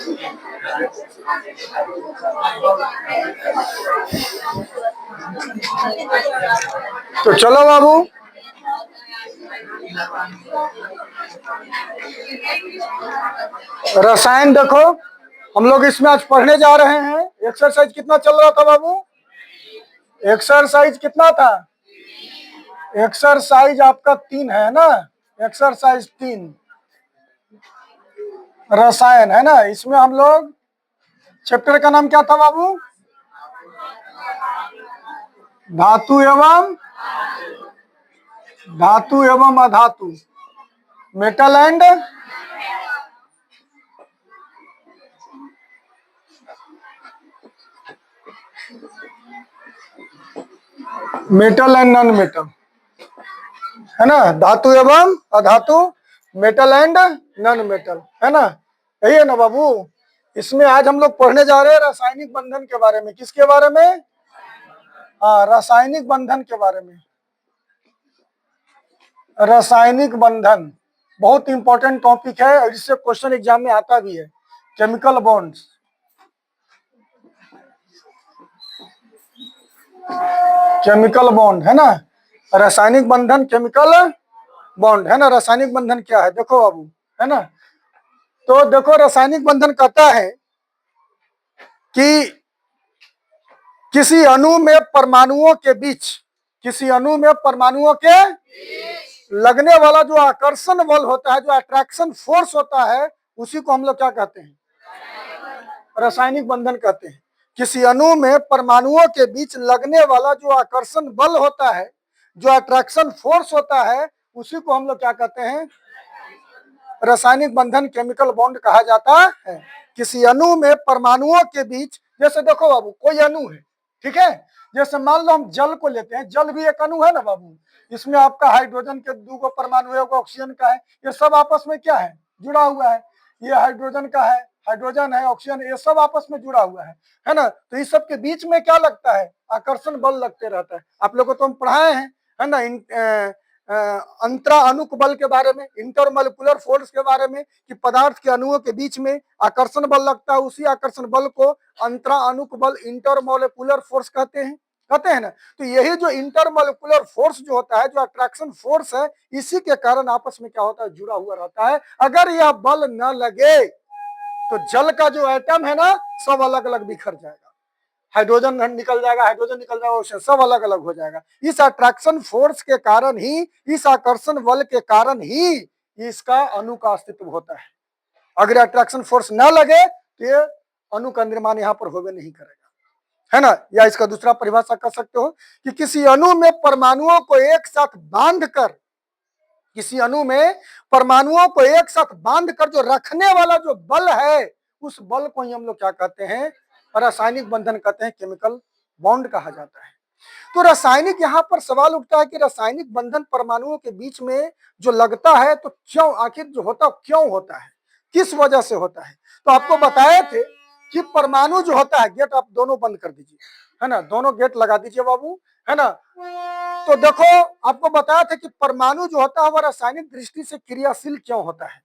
तो चलो बाबू, रसायन देखो, हम लोग इसमें आज पढ़ने जा रहे हैं। एक्सरसाइज कितना चल रहा था बाबू? एक्सरसाइज कितना था? एक्सरसाइज आपका 3 है ना? एक्सरसाइज 3 रसायन है ना। इसमें हम लोग चैप्टर का नाम क्या था बाबू? धातु एवं अधातु, मेटल एंड नॉन मेटल, है ना। धातु एवं अधातु, मेटल एंड नॉन मेटल, है ना। यही है ना बाबू। इसमें आज हम लोग पढ़ने जा रहे हैं रासायनिक बंधन के बारे में। किसके बारे में? हाँ, रासायनिक बंधन के बारे में। रासायनिक बंधन बहुत इंपॉर्टेंट टॉपिक है और इससे क्वेश्चन एग्जाम में आता भी है। केमिकल बॉन्ड्स, केमिकल बॉन्ड, है ना। रासायनिक बंधन, केमिकल बॉन्ड, है ना। रासायनिक बंधन क्या है देखो बाबू, है ना। तो देखो, रासायनिक बंधन कहता है कि किसी अणु में परमाणुओं के बीच, किसी अणु में परमाणुओं के लगने वाला जो आकर्षण बल होता है, जो अट्रैक्शन फोर्स होता है, उसी को हम लोग क्या कहते हैं? रासायनिक बंधन कहते हैं। किसी अणु में परमाणुओं के बीच लगने वाला जो आकर्षण बल होता है, जो अट्रैक्शन फोर्स होता है, उसी को हम लोग क्या कहते हैं? रासायनिक बंधन, केमिकल बॉन्ड कहा जाता है। किसी अणु में परमाणुओं के बीच, जैसे देखो बाबू, कोई अणु है, ठीक है। जैसे मान लो हम जल को लेते हैं, जल भी एक अणु है ना बाबू। इसमें आपका हाइड्रोजन के 2 परमाणु है, ऑक्सीजन का है। ये सब आपस में क्या है? जुड़ा हुआ है। ये हाइड्रोजन का है, हाइड्रोजन है, ऑक्सीजन, ये सब आपस में जुड़ा हुआ है ना। तो इस सब के बीच में क्या लगता है? आकर्षण बल लगते रहता है। आप लोगों को तो हम पढ़ाए हैं, है ना, अंतरा अणुक बल के बारे में, इंटरमोलिकुलर फोर्स के बारे में, कि पदार्थ के अणुओं के बीच में आकर्षण बल लगता है। उसी आकर्षण बल को अंतरा अणुक बल, इंटरमोलिकुलर फोर्स कहते हैं ना। तो यही जो इंटरमोलिकुलर फोर्स जो होता है, जो अट्रैक्शन फोर्स है, इसी के कारण आपस में क्या होता है? जुड़ा हुआ रहता है। अगर यह बल न लगे तो जल का जो एटम है ना, सब अलग अलग बिखर जाएगा। हाइड्रोजन निकल जाएगा, हाइड्रोजन निकल जाएगा, उससे सब अलग अलग हो जाएगा। इस अट्रैक्शन फोर्स के कारण ही, इस आकर्षण बल के कारण ही इसका अणु का अस्तित्व होता है। अगर अट्रैक्शन फोर्स ना लगे तो ये अणु का निर्माण यहाँ पर होवे नहीं करेगा, है ना। या इसका दूसरा परिभाषा कर सकते हो कि किसी अणु में परमाणुओं को एक साथ बांधकर, किसी अणु में परमाणुओं को एक साथ बांधकर जो रखने वाला जो बल है, उस बल को ही हम लोग क्या कहते हैं? रासायनिक बंधन कहते हैं, केमिकल बॉन्ड कहा जाता है। तो रासायनिक, यहाँ पर सवाल उठता है कि रासायनिक बंधन परमाणुओं के बीच में जो लगता है, तो क्यों, आखिर जो होता क्यों होता है, किस वजह से होता है? तो आपको बताए थे कि परमाणु जो होता है, गेट आप दोनों बंद कर दीजिए, है ना, दोनों गेट लगा दीजिए बाबू, है ना। तो देखो, आपको बताया था कि परमाणु जो होता है वह रासायनिक दृष्टि से क्रियाशील क्यों होता है।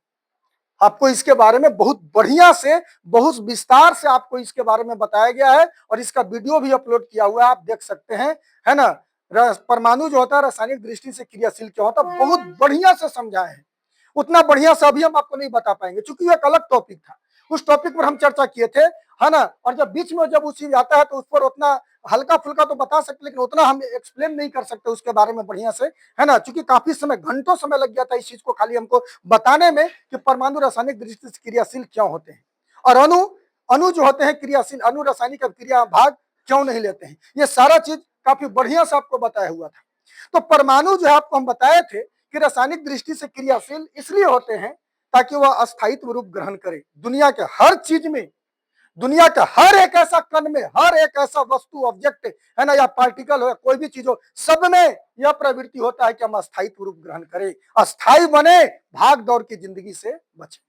आपको इसके बारे में बहुत बढ़िया से, बहुत विस्तार से आपको इसके बारे में बताया गया है और इसका वीडियो भी अपलोड किया हुआ है, आप देख सकते हैं, है ना। परमाणु जो होता है रासायनिक दृष्टि से क्रियाशील क्यों होता है, बहुत बढ़िया से समझाए हैं। उतना बढ़िया से अभी हम आपको नहीं बता पाएंगे, क्योंकि एक अलग टॉपिक था, उस टॉपिक पर हम चर्चा किए थे, है ना। और जब बीच में जब उस चीज आता है तो उस पर उतना हल्का फुल्का तो बता सकते, लेकिन उतना हम एक्सप्लेन नहीं कर सकते उसके बारे में बढ़िया से, है ना। क्योंकि काफी समय, घंटों समय लग गया था इस चीज को खाली हमको बताने में कि परमाणु रासायनिक दृष्टि से क्रियाशील क्यों होते हैं, और अणु अणु जो होते हैं क्रियाशील, अणु रासायनिक क्रिया भाग क्यों नहीं लेते हैं। ये सारा चीज काफी बढ़िया से आपको बताया हुआ था। तो परमाणु जो है आपको हम बताए थे कि रासायनिक दृष्टि से क्रियाशील इसलिए होते हैं ताकि वह अस्थायित्व रूप ग्रहण करे। दुनिया के हर चीज में, दुनिया के हर एक ऐसा कण में, हर एक ऐसा वस्तु, ऑब्जेक्ट, है ना, या पार्टिकल हो, या कोई भी चीज हो, सब में यह प्रवृत्ति होता है कि हम अस्थायित्व रूप ग्रहण करें, अस्थायी बने, भाग दौड़ की जिंदगी से बचे।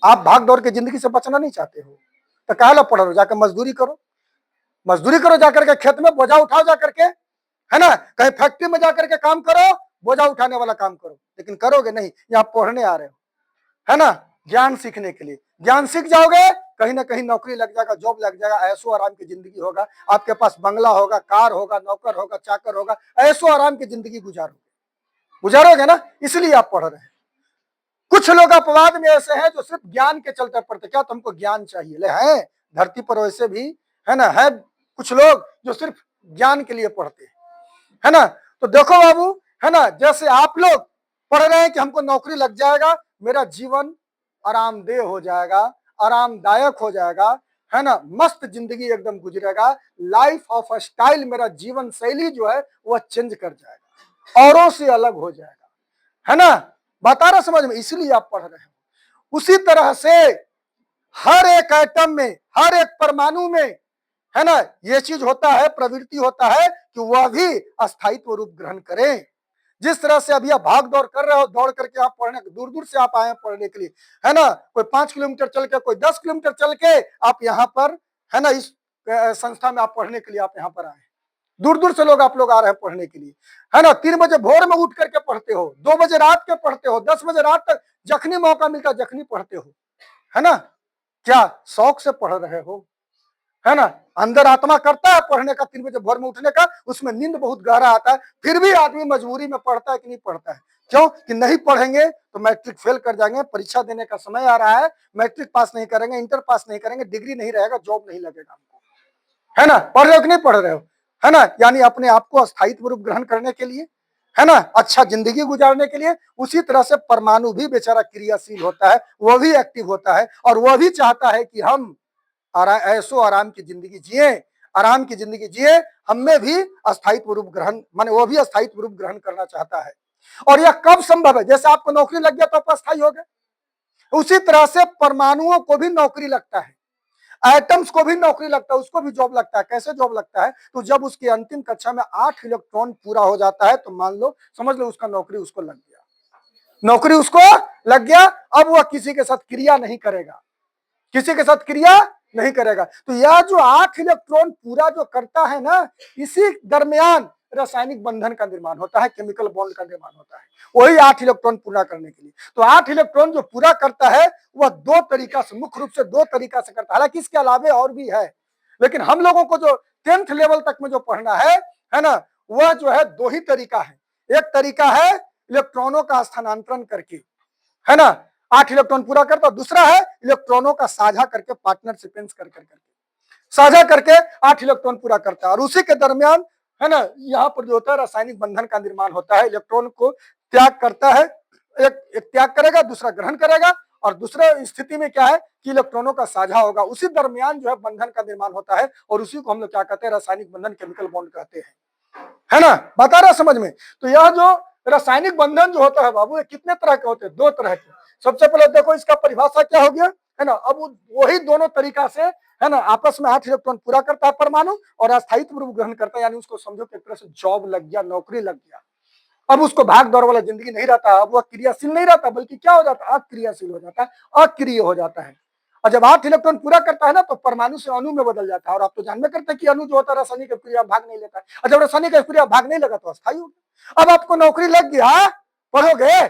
आप भाग दौड़ की जिंदगी से बचना नहीं चाहते हो तो काहे पढ़ रहे हो? जाकर मजदूरी करो, मजदूरी करो, जाकर के खेत में बोझा उठाओ, जाकर के, है ना, कहीं फैक्ट्री में जाकर के काम करो, बोझा उठाने वाला काम करो, लेकिन करोगे नहीं। यहाँ पढ़ने आ रहे हो, है ना, ज्ञान सीखने के लिए। ज्ञान सीख जाओगे, कहीं ना कहीं नौकरी लग जाएगा, जॉब लग जाएगा, ऐशो आराम की जिंदगी होगा, आपके पास बंगला होगा, कार होगा, नौकर होगा, चाकर होगा, ऐशो आराम की जिंदगी गुजारोगे ना, इसलिए आप पढ़ रहे हैं। कुछ लोग अपवाद में ऐसे हैं जो सिर्फ ज्ञान के चलते पढ़ते, क्या तुमको ज्ञान चाहिए, ले है धरती पर वैसे भी, है ना, है कुछ लोग जो सिर्फ ज्ञान के लिए पढ़ते हैं, है ना। तो देखो बाबू, है ना, जैसे आप लोग पढ़ रहे हैं कि हमको नौकरी लग जाएगा, मेरा जीवन आरामदेह हो जाएगा, आरामदायक हो जाएगा, है ना, मस्त जिंदगी एकदम गुजरेगा, लाइफ ऑफ स्टाइल, मेरा जीवन शैली जो है वह चेंज कर जाएगा, औरों से अलग हो जाएगा, है ना, बता रहा समझ में, इसलिए आप पढ़ रहे हो। उसी तरह से हर एक एटम में, हर एक परमाणु में, है ना, ये चीज होता है, प्रवृत्ति होता है कि वह भी अस्थायित्व रूप ग्रहण करें। जिस तरह से अभी आप भाग दौड़ कर रहे हो, दौड़ करके आप पढ़ने, दूर दूर से आप आए हैं पढ़ने के लिए, है ना, कोई 5 किलोमीटर चल के, कोई 10 किलोमीटर चल के आप यहाँ पर, है ना, इस संस्था में आप पढ़ने के लिए आप यहाँ पर आए हैं। दूर दूर से लोग, आप लोग आ रहे हैं पढ़ने के लिए, है ना। 3 बजे भोर में उठ करके पढ़ते हो, 2 बजे रात के पढ़ते हो, 10 बजे रात तक जखनी मौका मिलता जखनी पढ़ते हो, है ना। क्या शौक से पढ़ रहे हो, है ना। अंदर आत्मा करता है पढ़ने का, 3 बजे भोर में उठने का, उसमें नींद बहुत गहरा आता है, फिर भी आदमी मजबूरी में पढ़ता है कि नहीं पढ़ता है, क्यों कि नहीं पढ़ेंगे तो मैट्रिक फेल कर जाएंगे, परीक्षा देने का समय आ रहा है, मैट्रिक पास नहीं करेंगे, इंटर पास नहीं करेंगे, डिग्री नहीं रहेगा, जॉब नहीं लगेगा हमको, है ना। पढ़ रहे हो कि नहीं पढ़ रहे हो, है ना, यानी अपने आप को स्थायित्व रूप ग्रहण करने के लिए, है ना, अच्छा जिंदगी गुजारने के लिए। उसी तरह से परमाणु भी बेचारा क्रियाशील होता है, वह भी एक्टिव होता है, और वह भी चाहता है कि हम ऐसो आराम की जिंदगी जिए, आराम की जिंदगी जिए, हमें भी अस्थायित्व रूप ग्रहण, माने वो भी अस्थायित्व रूप ग्रहण करना चाहता है। और यह कब संभव है, जैसे आपको नौकरी लग गया तो आप अस्थायी हो गए, उसी तरह से परमाणुओं को भी नौकरी लगता है, एटम्स को भी नौकरी लगता है, उसको भी जॉब लगता है। कैसे जॉब लगता है, तो जब उसकी अंतिम कक्षा में 8 इलेक्ट्रॉन पूरा हो जाता है, तो मान लो, समझ लो उसका नौकरी उसको लग गया, नौकरी उसको लग गया। अब वह किसी के साथ क्रिया नहीं करेगा, किसी के साथ क्रिया नहीं करेगा। तो यह जो 8 इलेक्ट्रॉन पूरा जो करता है ना, इसी दरमियान रासायनिक बंधन का निर्माण होता है, केमिकल बॉन्ड का निर्माण होता है, वही 8 इलेक्ट्रॉन पूरा करने के लिए। तो 8 इलेक्ट्रॉन जो पूरा करता है वह 2 तरीका से, मुख्य रूप से 2 तरीका से करता है, हालांकि इसके अलावे और भी है, लेकिन हम लोगों को जो 10th लेवल तक में जो पढ़ना है ना, वह जो है 2 ही तरीका है। एक तरीका है इलेक्ट्रॉनों का स्थानांतरण करके, है ना, 8 इलेक्ट्रॉन पूरा करता, और दूसरा है इलेक्ट्रॉनों का साझा करके, पार्टनर सीक्वेंस करके साझा करके 8 इलेक्ट्रॉन पूरा करता है। और उसी के दरमियान, है ना, यहाँ पर जो होता है रासायनिक बंधन का निर्माण होता है, इलेक्ट्रॉन को त्याग करता है, एक त्याग करेगा, दूसरा ग्रहण करेगा, और दूसरे स्थिति में क्या है कि इलेक्ट्रॉनों का साझा होगा, उसी दरमियान जो है बंधन का निर्माण होता है, और उसी को हम लोग क्या कहते हैं, रासायनिक बंधन, केमिकल बॉन्ड कहते हैं, है ना, बता रहा समझ में। तो यह जो रासायनिक बंधन जो होता है बाबू, ये कितने तरह के होते हैं, 2 तरह के। सबसे पहले देखो इसका परिभाषा क्या हो गया, है ना। अब वही दोनों तरीका से, है ना, आपस में 8 इलेक्ट्रॉन पूरा करता है परमाणु, और अस्थायित्व रूप ग्रहण करता है, यानी उसको समझो कि एक तरह से जॉब लग गया, नौकरी लग गया। अब उसको भाग दौड़ वाला जिंदगी नहीं रहता, अब वह क्रियाशील नहीं रहता, बल्कि क्या हो जाता है, अक्रियाशील हो जाता है, अक्रिय हो जाता है। और जब 8 इलेक्ट्रॉन पूरा करता है ना, तो परमाणु से अणु में बदल जाता है। और आप तो जानते करते हैं कि अणु जो होता है रासायनिक क्रिया भाग नहीं लेता है, और जब रासायनिक क्रिया भाग नहीं लगा तो अस्थायी हो गया। अब आपको नौकरी लग गया, पढ़ोगे,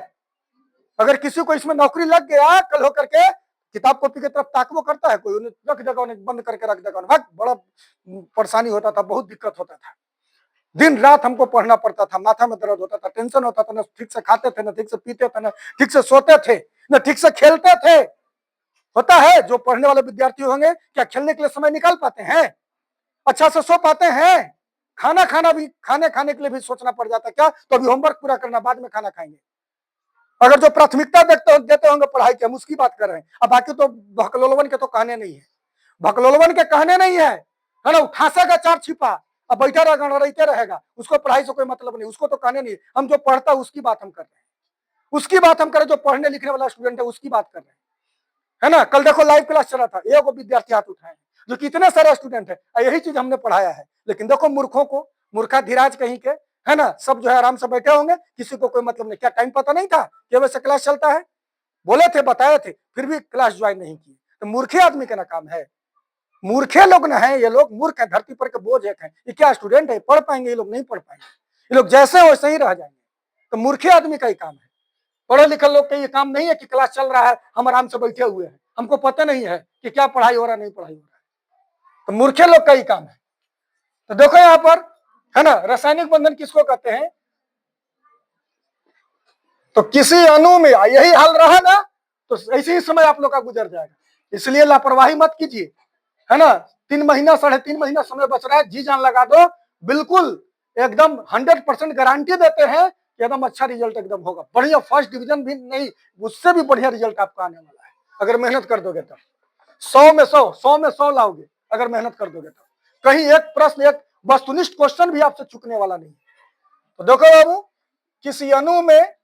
अगर किसी को इसमें नौकरी लग गया, कल होकर के किताब कॉपी की तरफ ताकवो करता है, कोई उन्हें रख देगा, उन्हें बंद करके रख देगा, बड़ा परेशानी होता था, बहुत दिक्कत होता था, दिन रात हमको पढ़ना पड़ता था, माथा में दर्द होता था, टेंशन होता था, न ठीक से खाते थे, न ठीक से पीते थे, न ठीक से सोते थे, न ठीक से खेलते थे। होता है, जो पढ़ने वाले विद्यार्थी होंगे, क्या खेलने के लिए समय निकाल पाते हैं, अच्छा से सो पाते हैं, खाने खाने के लिए भी सोचना पड़ जाता है, क्या तो अभी होमवर्क पूरा करना, बाद में खाना खाएंगे। अगर जो प्राथमिकता देते होंगे पढ़ाई की, हम उसकी बात कर रहे हैं। अब बाकी तो भकलोलवन के तो कहने नहीं है, भकलोलवन के कहने नहीं है ना, उठासा का 4 छिपा, अब बैठा रहेगा, रहते रहेगा, उसको पढ़ाई से कोई मतलब नहीं, उसको तो कहने नहीं। हम जो पढ़ता है उसकी बात हम कर रहे हैं, उसकी बात हम करें, जो पढ़ने लिखने वाला स्टूडेंट है उसकी बात कर रहे हैं, है ना। कल देखो लाइव क्लास चला था, एक विद्यार्थी हाथ उठाए, जो कितने सारे स्टूडेंट है, यही चीज हमने पढ़ाया है। लेकिन देखो मूर्खों को, मूर्खा धीराज कहीं के, है ना, सब जो है आराम से बैठे होंगे, किसी को कोई मतलब नहीं। क्या टाइम पता नहीं था कि वैसे क्लास चलता है, बोले थे, बताए थे, फिर भी क्लास ज्वाइन नहीं की। तो मूर्खे आदमी का ना काम है, मूर्खे लोग ना है, ये लोग मूर्ख है, धरती पर के बोझ एक है। ये क्या स्टूडेंट है, पढ़ पाएंगे, ये लोग नहीं पढ़ पाएंगे, ये लोग जैसे वैसे ही रह जाएंगे। तो मूर्खे आदमी का ही काम है, पढ़े लिखे लोग का ये काम नहीं है कि क्लास चल रहा है हम आराम से बैठे हुए हैं, हमको पता नहीं है कि क्या पढ़ाई हो रहा नहीं पढ़ाई हो रहा है। तो मूर्खे लोग का ही काम है। तो देखो यहां पर, है ना, रासायनिक बंधन किसको कहते हैं? तो किसी अणु में यही हाल रहा ना, तो ऐसे ही समय आप लोग का गुजर जाएगा। इसलिए लापरवाही मत कीजिए, है ना। 3 महीना 3.5 महीना समय बच रहा है, जी जान लगा दो, बिल्कुल एकदम 100% गारंटी देते हैं कि एकदम अच्छा रिजल्ट एकदम होगा, बढ़िया, फर्स्ट डिवीजन भी नहीं, उससे भी बढ़िया रिजल्ट आपका आने वाला है अगर मेहनत कर दोगे तो। 100 में 100 लाओगे अगर मेहनत कर दोगे तो। कहीं एक प्रश्न, एक वस्तुनिष्ठ क्वेश्चन भी आपसे चुकने वाला नहीं। तो देखो बाबू, किसी अणु में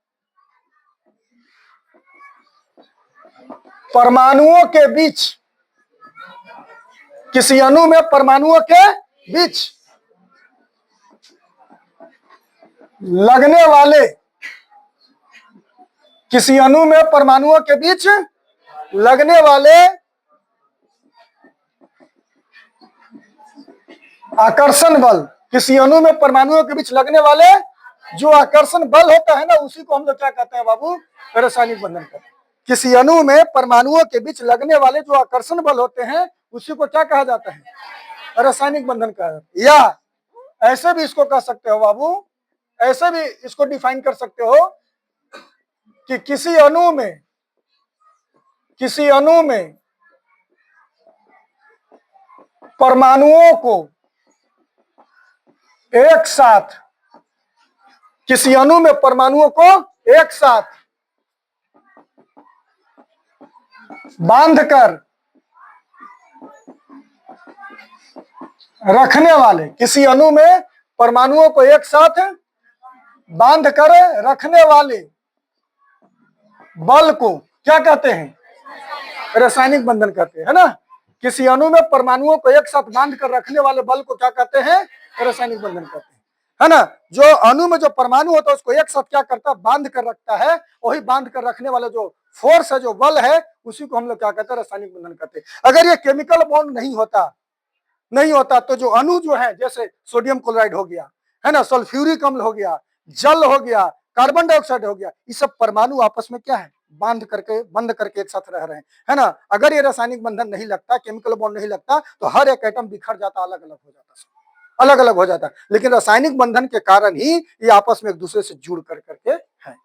परमाणुओं के बीच, किसी अणु में परमाणुओं के बीच लगने वाले, किसी अणु में परमाणुओं के बीच लगने वाले आकर्षण बल, किसी अणु में परमाणुओं के बीच लगने वाले जो आकर्षण बल होता है ना, उसी को हम लोग क्या कहते हैं बाबू? रासायनिक बंधन कहते हैं। किसी अणु में परमाणुओं के बीच लगने वाले जो आकर्षण बल होते हैं, उसी को क्या कहा जाता है? रासायनिक बंधन कहा जाता है। या ऐसे भी इसको कह सकते हो बाबू, ऐसे भी इसको डिफाइन कर सकते हो कि किसी अणु में परमाणुओं को एक साथ, किसी अणु में परमाणुओं को एक साथ बांधकर रखने वाले, किसी अणु में परमाणुओं को एक साथ बांधकर रखने वाले बल को क्या कहते हैं? रासायनिक बंधन कहते हैं, है ना। किसी अणु में परमाणुओं को एक साथ बांधकर रखने वाले बल को क्या कहते हैं? रासायनिक बंधन कहते हैं, है ना। जो अणु में जो परमाणु होता है उसको एक साथ क्या करता है? बांध कर रखता है। वही बांध कर रखने वाला जो फोर्स है, जो बल है, उसी को हम लोग क्या कहते हैं? रासायनिक बंधन कहते हैं। अगर ये केमिकल बॉन्ड नहीं होता तो जो अणु जो है, जैसे सोडियम क्लोराइड हो गया, है ना, सल्फ्यूरिक अम्ल हो गया, जल हो गया, कार्बन डाइऑक्साइड हो गया, ये सब परमाणु आपस में क्या है? बंद करके एक साथ रह रहे हैं, है ना। अगर ये रासायनिक बंधन नहीं लगता, केमिकल बॉन्ड नहीं लगता, तो हर एक एटम बिखर जाता, अलग अलग हो जाता, अलग अलग हो जाता। लेकिन रासायनिक बंधन के कारण ही ये आपस में एक दूसरे से जुड़ करके है,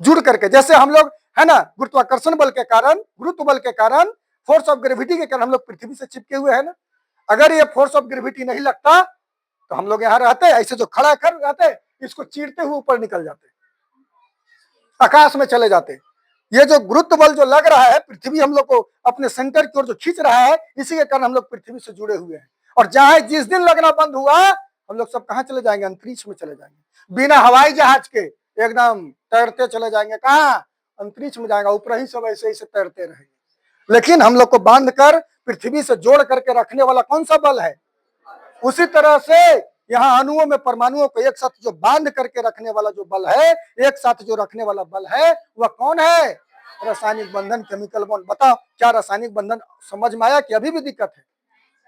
जुड़ करके, जैसे हम लोग, है ना, गुरुत्वाकर्षण बल के कारण, गुरुत्व बल के कारण, फोर्स ऑफ ग्रेविटी के कारण हम लोग पृथ्वी से चिपके हुए हैं ना। अगर ये फोर्स ऑफ ग्रेविटी नहीं लगता तो हम लोग यहाँ रहते, ऐसे जो खड़ा कर रहते, इसको चीरते हुए ऊपर निकल जाते, आकाश में चले जाते। ये जो गुरुत्व बल जो लग रहा है, पृथ्वी हम लोग को अपने सेंटर की ओर जो खींच रहा है, इसी के कारण हम लोग पृथ्वी से जुड़े हुए हैं। और जहां जिस दिन लगना बंद हुआ, हम लोग सब कहां चले जाएंगे? अंतरिक्ष में चले जाएंगे, बिना हवाई जहाज के एकदम तैरते चले जाएंगे। कहां? अंतरिक्ष में जाएगा, ऊपर ही सब ऐसे ऐसे तैरते रहेंगे। लेकिन हम लोग को बांध कर पृथ्वी से जोड़ करके रखने वाला कौन सा बल है? उसी तरह से यहाँ अणुओं में परमाणुओं को एक साथ जो बांध करके रखने वाला जो बल है, एक साथ जो रखने वाला बल है, वह कौन है? रासायनिक बंधन, केमिकल बॉन्ड। बताओ, क्या रासायनिक बंधन समझ में आया कि अभी भी दिक्कत है?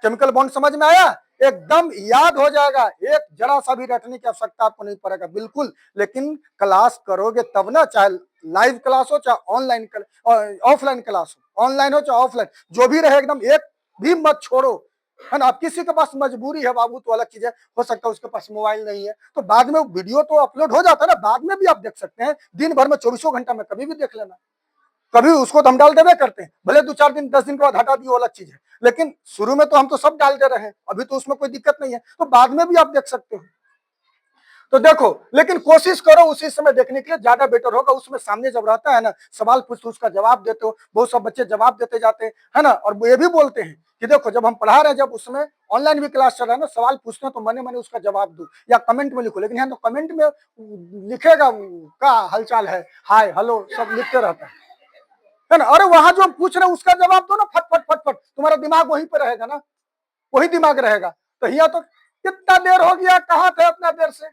केमिकल बॉन्ड समझ में आया? एकदम याद हो जाएगा, एक जरा सा भी रटने की आवश्यकता आपको नहीं पड़ेगा, बिल्कुल। लेकिन क्लास करोगे तब ना, चाहे लाइव क्लास हो, चाहे ऑनलाइन ऑफलाइन क्लास हो, ऑनलाइन हो चाहे ऑफलाइन, जो भी रहे, एकदम एक भी मत छोड़ो, है ना। अब किसी के पास मजबूरी है बाबू तो अलग चीज है, हो सकता है उसके पास मोबाइल नहीं है, तो बाद में वीडियो तो अपलोड हो जाता है ना, बाद में भी आप देख सकते हैं, दिन भर में 24 घंटा में कभी भी देख लेना। कभी उसको तो हम डाल देवे करते हैं, भले 2-4 दिन 10 दिन के बाद हटा दिए, अलग चीज है, लेकिन शुरू में तो हम तो सब डाल दे रहे हैं, अभी तो उसमें कोई दिक्कत नहीं है, तो बाद में भी आप देख सकते हो। तो देखो, लेकिन कोशिश करो उसी समय देखने के लिए, ज्यादा बेटर होगा। उसमें सामने जब रहता है ना, सवाल पूछते उसका जवाब देते हो, बहुत सब बच्चे जवाब देते जाते हैं, है ना। और ये भी बोलते हैं कि देखो, जब हम पढ़ा रहे हैं, जब उसमें ऑनलाइन भी क्लास चल रहा है ना, सवाल पूछते हैं तो मने मने उसका जवाब दो या कमेंट में लिखो। लेकिन यहाँ तो कमेंट में लिखेगा क्या हालचाल है, हाय हेलो सब लिखते रहता है ना। अरे वहां जो हम पूछ रहे हैं उसका जवाब दो ना, फट फट फट फट, तुम्हारा दिमाग वहीं पे रहेगा ना, वही दिमाग रहेगा। तो यहाँ तो कितना देर हो गया, कहाँ थे अपना देर से,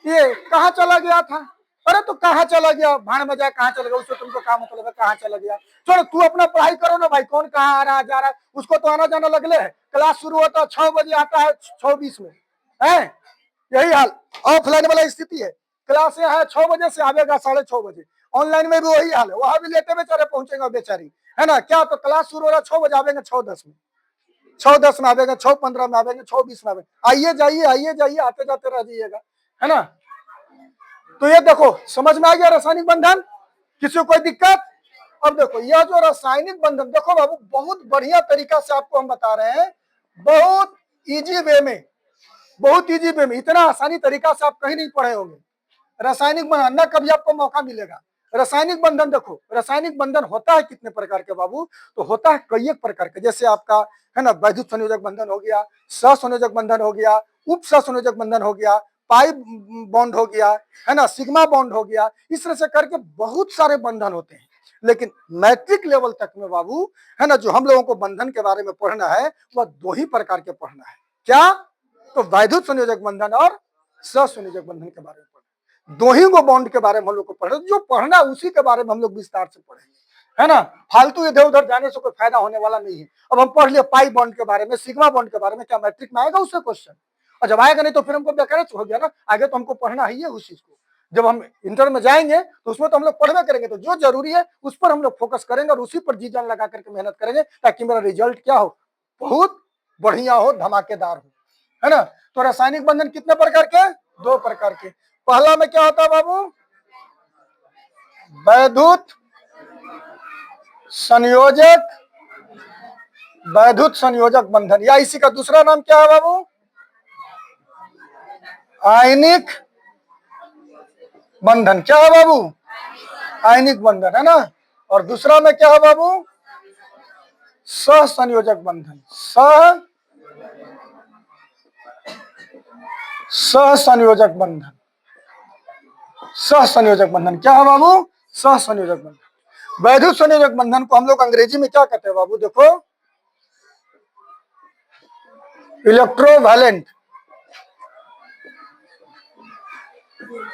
ये कहाँ चला गया था? अरे तो कहाँ चला गया, भाड़ में जाए, कहाँ चला गया, उससे तुमको काम मतलब है, कहाँ चला गया? चलो तू अपना पढ़ाई करो ना भाई, कौन कहाँ आ रहा जा रहा है, उसको तो आना जाना लगले है। क्लास शुरू होता है 6 बजे, आता है 6:20 में, है यही हाल। ऑफलाइन वाला स्थिति है, क्लास यहाँ है 6 बजे से आवेगा 6:30 बजे, ऑनलाइन में भी वही हाल है, वहां भी लेटे बेचारे पहुंचेगा बेचारी, है ना। क्या तो क्लास शुरू हो रहा 6 बजे आवेंगे 6:10 में, 6:10 में आवेंगे, 6:15 में आवेंगे, 6:20 में आवेंगे। आइए जाइए आते जाते रह जाइएगा, है ना। तो ये देखो समझ में आ गया रासायनिक बंधन, किसी को कोई दिक्कत। अब देखो यह जो रासायनिक बंधन, देखो बाबू बहुत बढ़िया तरीका से आपको हम बता रहे हैं, बहुत इजी वे में, बहुत इजी वे में, इतना आसानी तरीका से आप कहीं नहीं पढ़े होंगे। रासायनिक बंधन न कभी आपको मौका मिलेगा। रासायनिक बंधन देखो, रासायनिक बंधन होता है कितने प्रकार के बाबू, तो होता है कई एक प्रकार के, जैसे आपका है ना वैद्युत संयोजक बंधन हो गया, सहसंयोजक बंधन हो गया, उप सहसंयोजक बंधन हो गया, पाई बॉन्ड हो गया, है ना, सिग्मा बॉन्ड हो गया। इस तरह से करके बहुत सारे बंधन होते हैं। लेकिन मैट्रिक लेवल तक में बाबू, है ना, जो हम लोगों को बंधन के बारे में पढ़ना है वह 2 ही प्रकार के पढ़ना है। क्या? तो वैद्युत संयोजक बंधन और सहसंयोजक बंधन के बारे में पढ़ना, 2 ही को बॉन्ड के बारे में हम लोग को पढ़ना, जो पढ़ना उसी के बारे में हम लोग विस्तार से पढ़ेंगे, है ना। फालतू इधर उधर जाने से कोई फायदा होने वाला नहीं है। अब हम पढ़ लिए पाई बॉन्ड के बारे में, सिग्मा बॉन्ड के बारे में, क्या मैट्रिक में आएगा उससे क्वेश्चन? और जब आएगा नहीं तो फिर हमको बेकार हो गया ना, आगे तो हमको पढ़ना ही है उस चीज को। जब हम इंटर में जाएंगे तो उसमें तो हम लोग पढ़वे करेंगे, तो जो जरूरी है उस पर हम लोग फोकस करेंगे और उसी पर जी जान लगा करके मेहनत करेंगे, ताकि मेरा रिजल्ट क्या हो, बहुत बढ़िया हो, धमाकेदार हो, है ना। तो रासायनिक बंधन कितने प्रकार के? 2 प्रकार के। पहला में क्या होता है बाबू? वैद्युत संयोजक, वैद्युत संयोजक बंधन, या इसी का दूसरा नाम क्या है बाबू? आयनिक बंधन। क्या है बाबू? आयनिक बंधन, है ना। और दूसरा में क्या है बाबू? सहसंयोजक बंधन, सहसंयोजक बंधन, सहसंयोजक बंधन। क्या है बाबू? सहसंयोजक बंधन। वैद्युत संयोजक बंधन को हम लोग अंग्रेजी में क्या कहते हैं बाबू? देखो, इलेक्ट्रोवैलेंट,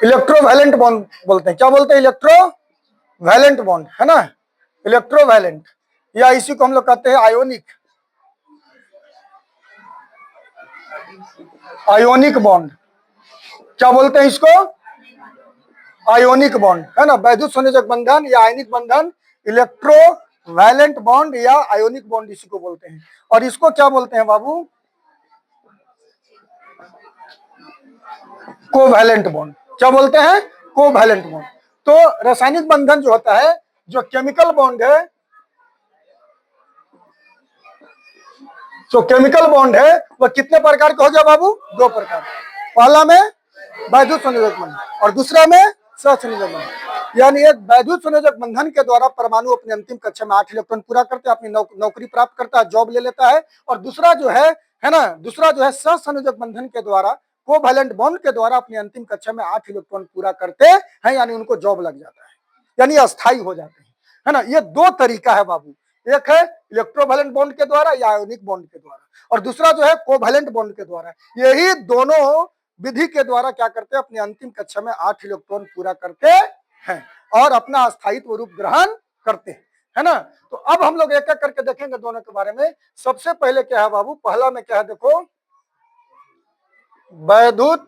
इलेक्ट्रोवैलेंट बॉन्ड बोलते हैं। क्या बोलते हैं? इलेक्ट्रोवैलेंट बॉन्ड, है ना, इलेक्ट्रोवैलेंट। या इसी को हम लोग कहते हैं आयोनिक, आयोनिक बॉन्ड। क्या बोलते हैं इसको? आयोनिक बॉन्ड, है ना। वैद्युत संयोजक बंधन या आयनिक बंधन, इलेक्ट्रोवैलेंट बॉन्ड या आयोनिक बॉन्ड इसी को बोलते हैं। और इसको क्या बोलते हैं बाबू? Covalent bond. क्या बोलते हैं? Covalent bond. तो रासायनिक बंधन जो होता है, जो केमिकल बॉन्ड है, जो केमिकल बॉन्ड है वह कितने प्रकार का हो गया बाबू? 2 प्रकार। पहला में वैद्युत संयोजक बंधन और दूसरा में सहसंयोजक बंधन। यानी एक वैद्युत संयोजक बंधन के द्वारा परमाणु अपनी अंतिम कक्षा में 8 इलेक्ट्रॉन पूरा करते हैं, अपनी नौकरी प्राप्त करता है, जॉब ले लेता है। और दूसरा जो है ना, दूसरा जो है सहसंयोजक बंधन के द्वारा, कोवैलेंट बॉन्ड के द्वारा अपनी अंतिम कक्षा में 8 इलेक्ट्रॉन पूरा करते हैं, यानी उनको जॉब लग जाता है, यानी अस्थायी हो जाते हैं, है ना। ये 2 तरीका है बाबू, एक है इलेक्ट्रोवैलेंट बॉन्ड के द्वारा या आयोनिक बॉन्ड के द्वारा, और दूसरा जो है कोवैलेंट बॉन्ड के द्वारा। यही दोनों विधि के द्वारा क्या करते हैं? अपनी अंतिम कक्षा में 8 इलेक्ट्रॉन पूरा करते हैं और अपना अस्थायित्व रूप ग्रहण करते हैं, है ना। तो अब हम लोग एक एक करके देखेंगे दोनों के बारे में। सबसे पहले क्या है बाबू? पहला में क्या है देखो, वैद्युत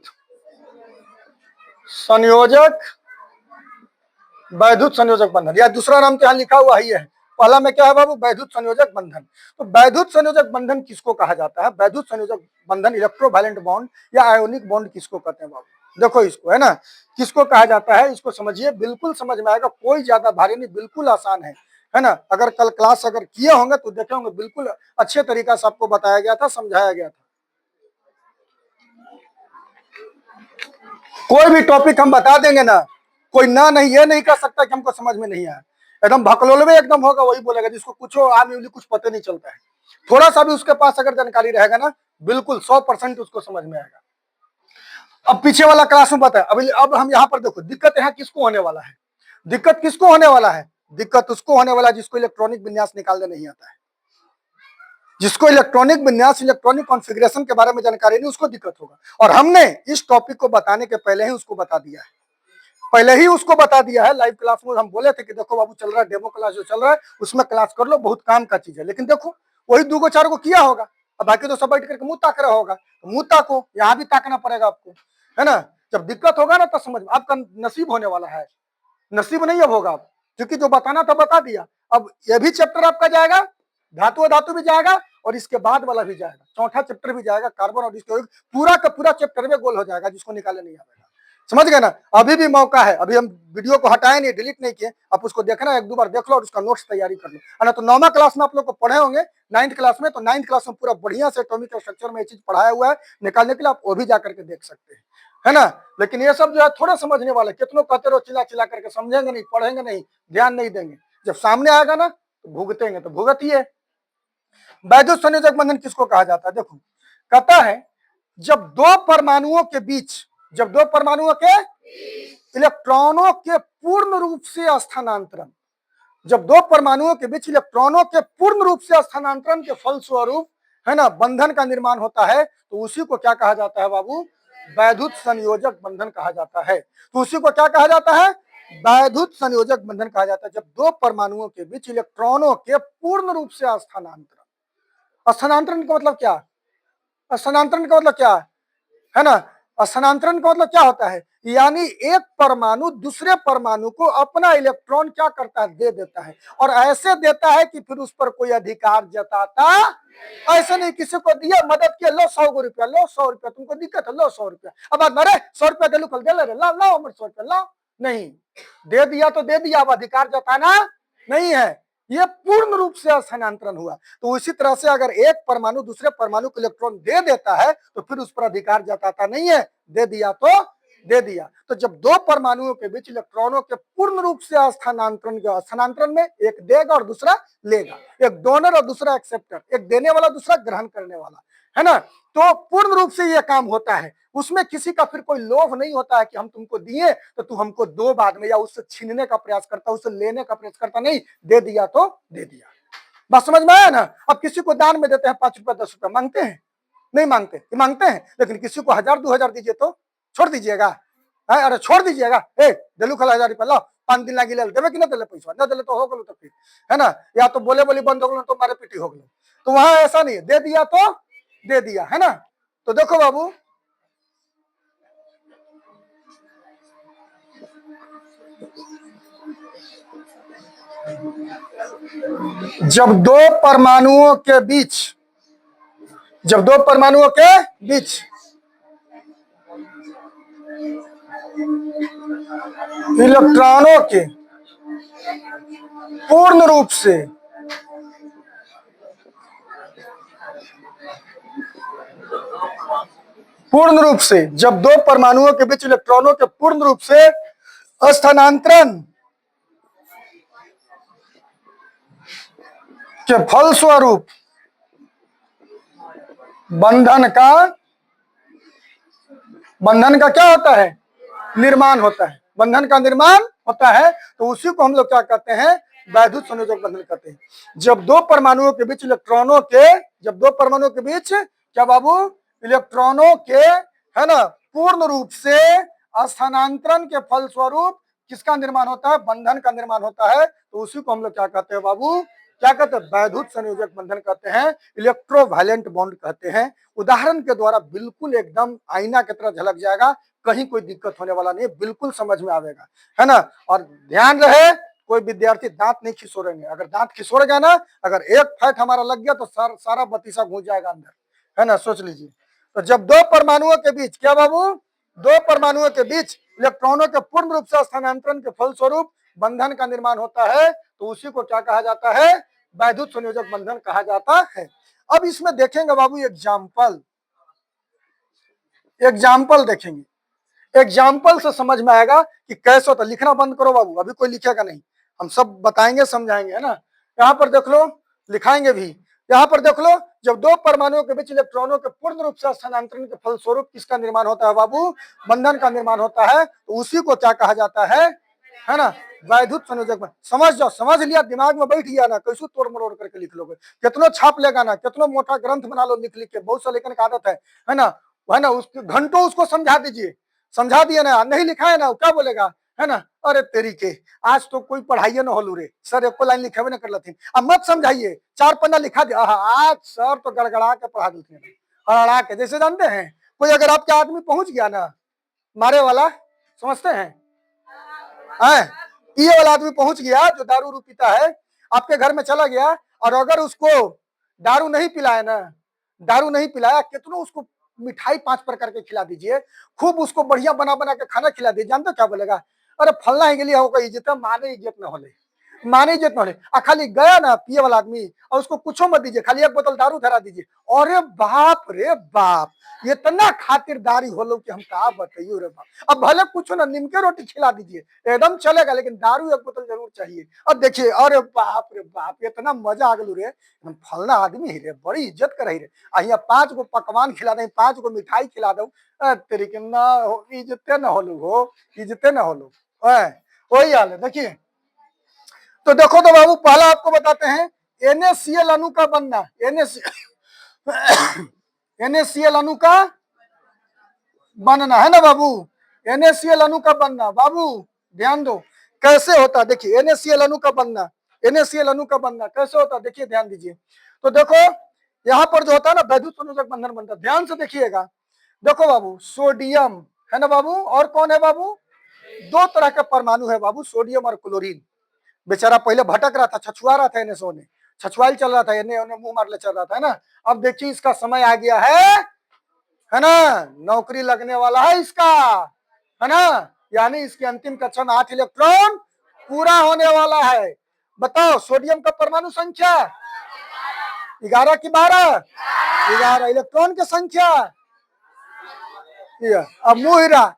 संयोजक, वैद्युत संयोजक बंधन, या दूसरा नाम क्या लिखा हुआ ही है। पहला में क्या है बाबू? वैद्युत संयोजक बंधन। तो वैद्युत संयोजक बंधन किसको कहा जाता है? वैद्युत संयोजक बंधन, इलेक्ट्रोवैलेंट बॉन्ड या आयोनिक बॉन्ड किसको कहते हैं बाबू? देखो इसको, है ना, किसको कहा जाता है, इसको समझिए, बिल्कुल समझ में आएगा, कोई ज्यादा भारी नहीं, बिल्कुल आसान है ना। अगर कल क्लास अगर किए होंगे तो देखे होंगे, बिल्कुल अच्छे तरीका से आपको बताया गया था, समझाया गया था। कोई भी टॉपिक हम बता देंगे ना, कोई ना नहीं ये नहीं कह सकता कि हमको समझ में नहीं आया। एकदम भकलोलवे एकदम होगा, वही बोलेगा जिसको कुछ आम कुछ पता नहीं चलता है। थोड़ा सा भी उसके पास अगर जानकारी रहेगा ना, बिल्कुल 100% उसको समझ में आएगा। अब पीछे वाला क्लास में बताया, अब हम यहाँ पर देखो, दिक्कत यहाँ किसको होने वाला है? दिक्कत किसको होने वाला है? दिक्कत उसको होने वाला है जिसको इलेक्ट्रॉनिक विन्यास निकालने नहीं आता है, जिसको इलेक्ट्रॉनिक विन्यास, इलेक्ट्रॉनिक कॉन्फ़िगरेशन के बारे में जानकारी नहीं, उसको दिक्कत होगा। और हमने इस टॉपिक को बताने के पहले ही उसको बता दिया है, पहले ही उसको बता दिया है। लाइव क्लास में हम बोले थे कि देखो बाबू, चल रहा है डेमो क्लास जो चल रहा है, उसमें क्लास कर लो, बहुत काम का चीज है। लेकिन देखो वही 2 4 को किया होगा, अब बाकी तो सब बैठ करके मुंह ताक रहा होगा, तो मुंह ताको, यहाँ भी ताकना पड़ेगा आपको, है ना। जब दिक्कत होगा ना तो समझ में, आपका नसीब होने वाला है, नसीब नहीं अब होगा। क्योंकि जो बताना था बता दिया। अब ये भी चैप्टर आपका जाएगा, धातु धातु भी जाएगा और इसके बाद वाला भी जाएगा, चौथा चैप्टर भी जाएगा, कार्बन और इसके पूरा का पूरा चैप्टर में गोल हो जाएगा, जिसको निकाले नहीं आएगा। समझ गए ना? अभी भी मौका है, अभी हम वीडियो को हटाए नहीं, डिलीट नहीं किए, आप उसको देखना, एक दो बार देख लो और उसका नोट्स तैयारी कर लो, है ना? तो 9वां क्लास में आप लोग को पढ़े होंगे, 9th क्लास में, तो 9th क्लास में पूरा बढ़िया से एटॉमिक स्ट्रक्चर में ये चीज पढ़ाया हुआ है, निकालने के लिए आप वो भी जाकर के देख सकते हैं, है ना? लेकिन ये सब जो है थोड़ा समझने वाले, कितनों कहते रहो चिल्ला चिल्ला करके, समझेंगे नहीं, पढ़ेंगे नहीं, ध्यान नहीं देंगे, जब सामने आएगा ना तो भुगतेंगे, तो भुगतिए। वैद्युत संयोजक बंधन किसको कहा जाता है? देखो, कहता है जब दो परमाणुओं के बीच, जब दो परमाणुओं के इलेक्ट्रॉनों के पूर्ण रूप से स्थानांतरण, जब दो परमाणुओं के बीच इलेक्ट्रॉनों के पूर्ण रूप से स्थानांतरण के फलस्वरूप, है ना, बंधन का निर्माण होता है, तो उसी को क्या कहा जाता है बाबू? वैद्युत संयोजक बंधन कहा जाता है। तो उसी को क्या कहा जाता है? वैद्युत संयोजक बंधन कहा जाता है, जब दो परमाणुओं के बीच इलेक्ट्रॉनों के पूर्ण रूप से स्थानांतरण। स्थानांतरण का मतलब क्या? स्थानांतरण का मतलब क्या है ना? स्थानांतरण का मतलब क्या होता है? यानी एक परमाणु दूसरे परमाणु को अपना इलेक्ट्रॉन क्या करता है? दे देता है, और ऐसे देता है कि फिर उस पर कोई अधिकार जताता ऐसे नहीं, किसी को दिया, मदद किया, लो 100 रुपया, लो 100 रुपया, तुमको दिक्कत है, लो 100 रुपया, अब अरे 100 रुपया दे लो, कल दे ले, लाओ लाओ 100 रुपया लाओ, नहीं, दे दिया तो दे दिया, अब अधिकार जताना नहीं है, ये पूर्ण रूप से स्थानांतरण हुआ। तो इसी तरह से अगर एक परमाणु दूसरे परमाणु को इलेक्ट्रॉन दे देता है तो फिर उस पर अधिकार जताता नहीं है, दे दिया तो दे दिया। तो जब दो परमाणुओं के बीच इलेक्ट्रॉनों के पूर्ण रूप से स्थानांतरण में एक देगा और दूसरा लेगा, एक डोनर और दूसरा एक्सेप्टर, एक देने वाला दूसरा ग्रहण करने वाला, है ना? तो पूर्ण रूप से यह काम होता है, उसमें किसी का फिर कोई लोभ नहीं होता है कि हम तुमको दिए तो तू हमको दो बाद में, या उससे छीनने का प्रयास करता, उससे लेने का प्रयास करता, नहीं, दे दिया तो दे दिया। बात समझ में आया ना? अब किसी को दान में देते हैं 5 रुपया 10 रुपया, मांगते हैं? नहीं मांगते, मांगते हैं, लेकिन किसी को 1000 2000 दीजिए तो छोड़ दीजिएगा? अरे छोड़ दीजिएगा, दिलू खल 1000 रुपया लो, 5 दिन लगी देवे कि ना दिले पैसा, ना दिले तो हो गलो, तो फिर, है ना, या तो बोले बोली बंद हो गलो तो मारे पीटी हो गलो, तो वहां ऐसा नहीं है, दे दिया तो दे दिया, है ना? तो देखो बाबू, जब दो परमाणुओं के बीच, जब दो परमाणुओं के बीच इलेक्ट्रॉनों के पूर्ण रूप से जब दो परमाणुओं के बीच इलेक्ट्रॉनों के पूर्ण रूप से स्थानांतरण के फलस्वरूप बंधन का क्या होता है? निर्माण होता है, बंधन का निर्माण होता है, तो उसी को हम लोग क्या कहते हैं? वैद्युत संयोजक बंधन कहते हैं। जब दो परमाणुओं के बीच इलेक्ट्रॉनों के, जब दो परमाणुओं के बीच क्या बाबू? इलेक्ट्रॉनों के, है ना, पूर्ण रूप से स्थानांतरण के फलस्वरूप किसका निर्माण होता है? बंधन का निर्माण होता है, तो उसी को हम लोग क्या कहते हैं बाबू? क्या कहते हैं? वैद्युत संयोजक बंधन कहते हैं, इलेक्ट्रोवैलेंट बॉन्ड कहते हैं। उदाहरण के द्वारा बिल्कुल एकदम आईना की तरह झलक जाएगा, कहीं कोई दिक्कत होने वाला नहीं, बिल्कुल समझ में आएगा, है ना? और ध्यान रहे, कोई विद्यार्थी दांत नहीं खिसोड़ेंगे, अगर दांत खिसोड़ गया ना, अगर एक फैट हमारा लग गया तो सारा बतीसा घुस जाएगा अंदर, है ना? सोच लीजिए। तो जब दो परमाणुओं के बीच, क्या बाबू? दो परमाणुओं के बीच इलेक्ट्रॉनों के पूर्ण रूप से स्थानांतरण के फलस्वरूप बंधन का निर्माण होता है, तो उसी को क्या कहा जाता है? वैद्युत संयोजक बंधन कहा जाता है। अब इसमें देखेंगे बाबू एग्जाम्पल देखेंगे, एग्जाम्पल से समझ में आएगा कि कैसे होता। लिखना बंद करो बाबू, अभी कोई लिखेगा नहीं, हम सब बताएंगे समझाएंगे, है ना? यहाँ पर देख लो, लिखाएंगे भी, यहाँ पर देख लो, जब दो परमाणुओं के बीच इलेक्ट्रॉनों के पूर्ण रूप से स्थानांतरण के फलस्वरूप किसका निर्माण होता है बाबू? बंधन का निर्माण होता है, तो उसी को क्या कहा जाता है ना? वैद्युत संयोजक। समझ जाओ, समझ लिया, दिमाग में बैठ गया ना, कैसे तोड़ मरोड़ करके लिख लोगे, कितना छाप लेगा ना, कितना मोटा ग्रंथ बना लो लिख लिख के, बहुत सा लेखन का आदत है ना? है ना? उसके घंटों उसको समझा दीजिए, समझा दिया ना, नहीं लिखा है ना, क्या बोलेगा, है ना? अरे तेरी के, आज तो कोई पढ़ाइए ना होलू रे सर, एको लाइन लिखे ना कर लेथिन, अब मत समझाइए, 4 पन्ना लिखा दिया, आज सर तो गड़गड़ा के पढ़ा देते हैं, हड़ाड़ा के, जैसे जानते हैं कोई अगर आपके आदमी पहुंच गया ना मारे वाला, समझते हैं? ये वाला आदमी पहुंच गया जो दारू रू पीता है, आपके घर में चला गया, और अगर उसको दारू नहीं पिलाया ना, दारू नहीं पिलाया, कितनों उसको मिठाई 5 प्रकार के खिला दीजिए, खूब उसको बढ़िया बना बना के खाना खिला दीजिए, जानते क्या बोलेगा? अरे फलना ही के लिए होगा इज्जत, माने इज्जत न होले, माने इज्जत न होले। खाली गया ना पिए वाला आदमी, और उसको कुछ मत दीजिए, खाली एक बोतल दारू धरा दीजिए, अरे बाप रे बाप, इतना खातिरदारी हो लो कि हम कहा बताइए रे बाप। अब भले कुछ ना निमके रोटी खिला दीजिए एकदम चलेगा, लेकिन दारू एक बोतल जरूर चाहिए। अब देखिए, अरे बाप रे बाप, इतना मजा आ गलू रे, फलना आदमी ही रे, बड़ी इज्जत कर रे, अहिया 5 गो पकवान खिला दे, 5 गो मिठाई खिला दो, तेरी के ना इज्जते न होलू हो, इज्जते न होलू। वही हाल है। देखिए, तो देखो तो बाबू, पहला आपको बताते हैं NaCl अणु का बनना, NaCl अणु का बनना है ना बाबू, NaCl अणु का बनना, बाबू ध्यान दो कैसे होता है। देखिए NaCl अणु का बनना, NaCl अणु का बनना कैसे होता है, देखिए ध्यान दीजिए। तो देखो यहाँ पर जो होता है ना वैद्युत संयोजक बंधन बनता है, ध्यान से देखिएगा। देखो बाबू, सोडियम है ना बाबू, और कौन है बाबू? 2 तरह के परमाणु है बाबू, सोडियम और क्लोरीन। बेचारा पहले भटक रहा था, छछुआ रहा था, इन्हें सोने छछुआल चल रहा था, इन्हें उन्हें मुंह मार ले चल रहा था, है ना। अब देखिए इसका समय आ गया है ना, नौकरी लगने वाला है इसका, है ना, यानी इसकी अंतिम कक्षा में 8 इलेक्ट्रॉन पूरा होने वाला है। बताओ सोडियम का परमाणु संख्या 11 की 12, 11 इलेक्ट्रॉन की संख्या, अब मुंह हिरा,